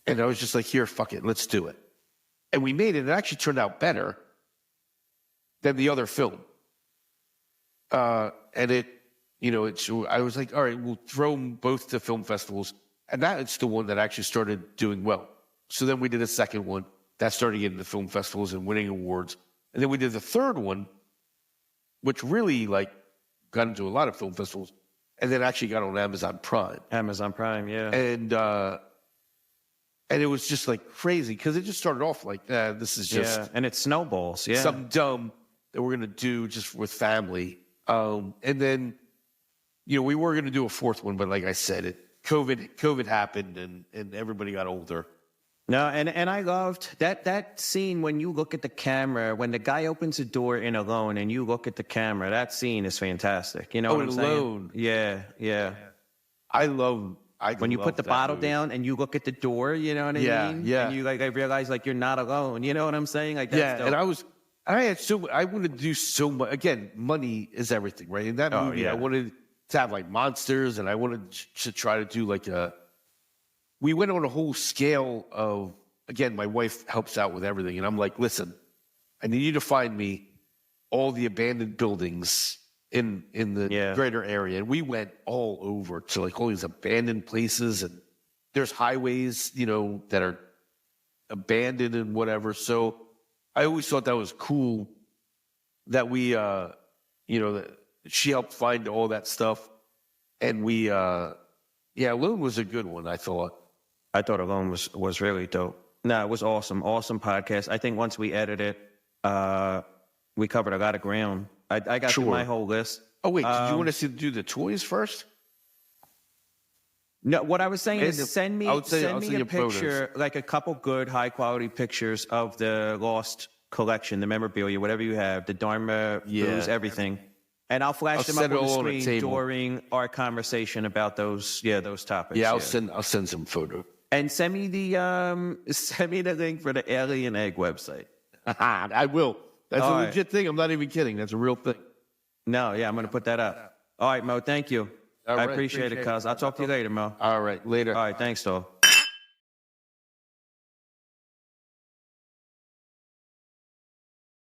I was just like, here, fuck it, let's do it. And we made it. It actually turned out better than the other film. And I was like, all right, we'll throw them both to film festivals. And that's the one that actually started doing well. So then we did a second one. That started getting to film festivals and winning awards. And then we did the third one, which really got into a lot of film festivals. and then actually got on Amazon Prime. Amazon Prime, yeah. And it was just like crazy because it just started off like, this is just and it snowballs, something dumb that we're gonna do just with family. And then, you know, we were gonna do a fourth one, but like I said, COVID happened, and everybody got older. No, and I loved that scene when you look at the camera, when the guy opens the door in Alone and you look at the camera. That scene is fantastic. You know what I'm Alone. saying? Yeah. I love when you put the bottle down and you look at the door. You know what I mean? Yeah. And you I realize like you're not alone. You know what I'm saying? Like that's dope. And I wanted to do so much. Again, money is everything, right? In that movie, I wanted to have like monsters, and I wanted to try to do like we went on a whole scale of, again, my wife helps out with everything. And I'm like, listen, I need you to find me all the abandoned buildings in the greater area. And we went all over to like all these abandoned places, and there's highways, you know, that are abandoned and whatever. So I always thought that was cool that we, you know, that she helped find all that stuff. And we, Alone was a good one, I thought. I thought Alone was really dope. No, it was awesome. Awesome podcast. I think once we edit it, we covered a lot of ground. I got through my whole list. Oh, wait, did you want us to do the toys first? No, what I was saying is send me a picture, photos. like a couple good, high-quality pictures of the Lost collection, the memorabilia, whatever you have, the Dharma, booze, everything. And I'll flash them up on the screen during our conversation about those topics. Yeah, I'll send some photos. And send me the link for the Alien Egg website. I will. That's a legit thing. I'm not even kidding. That's a real thing. No, I'm going to put that up. All right, Mo, thank you. I appreciate it, cuz. I'll talk to you later, Mo. All right, later. All right, thanks, though.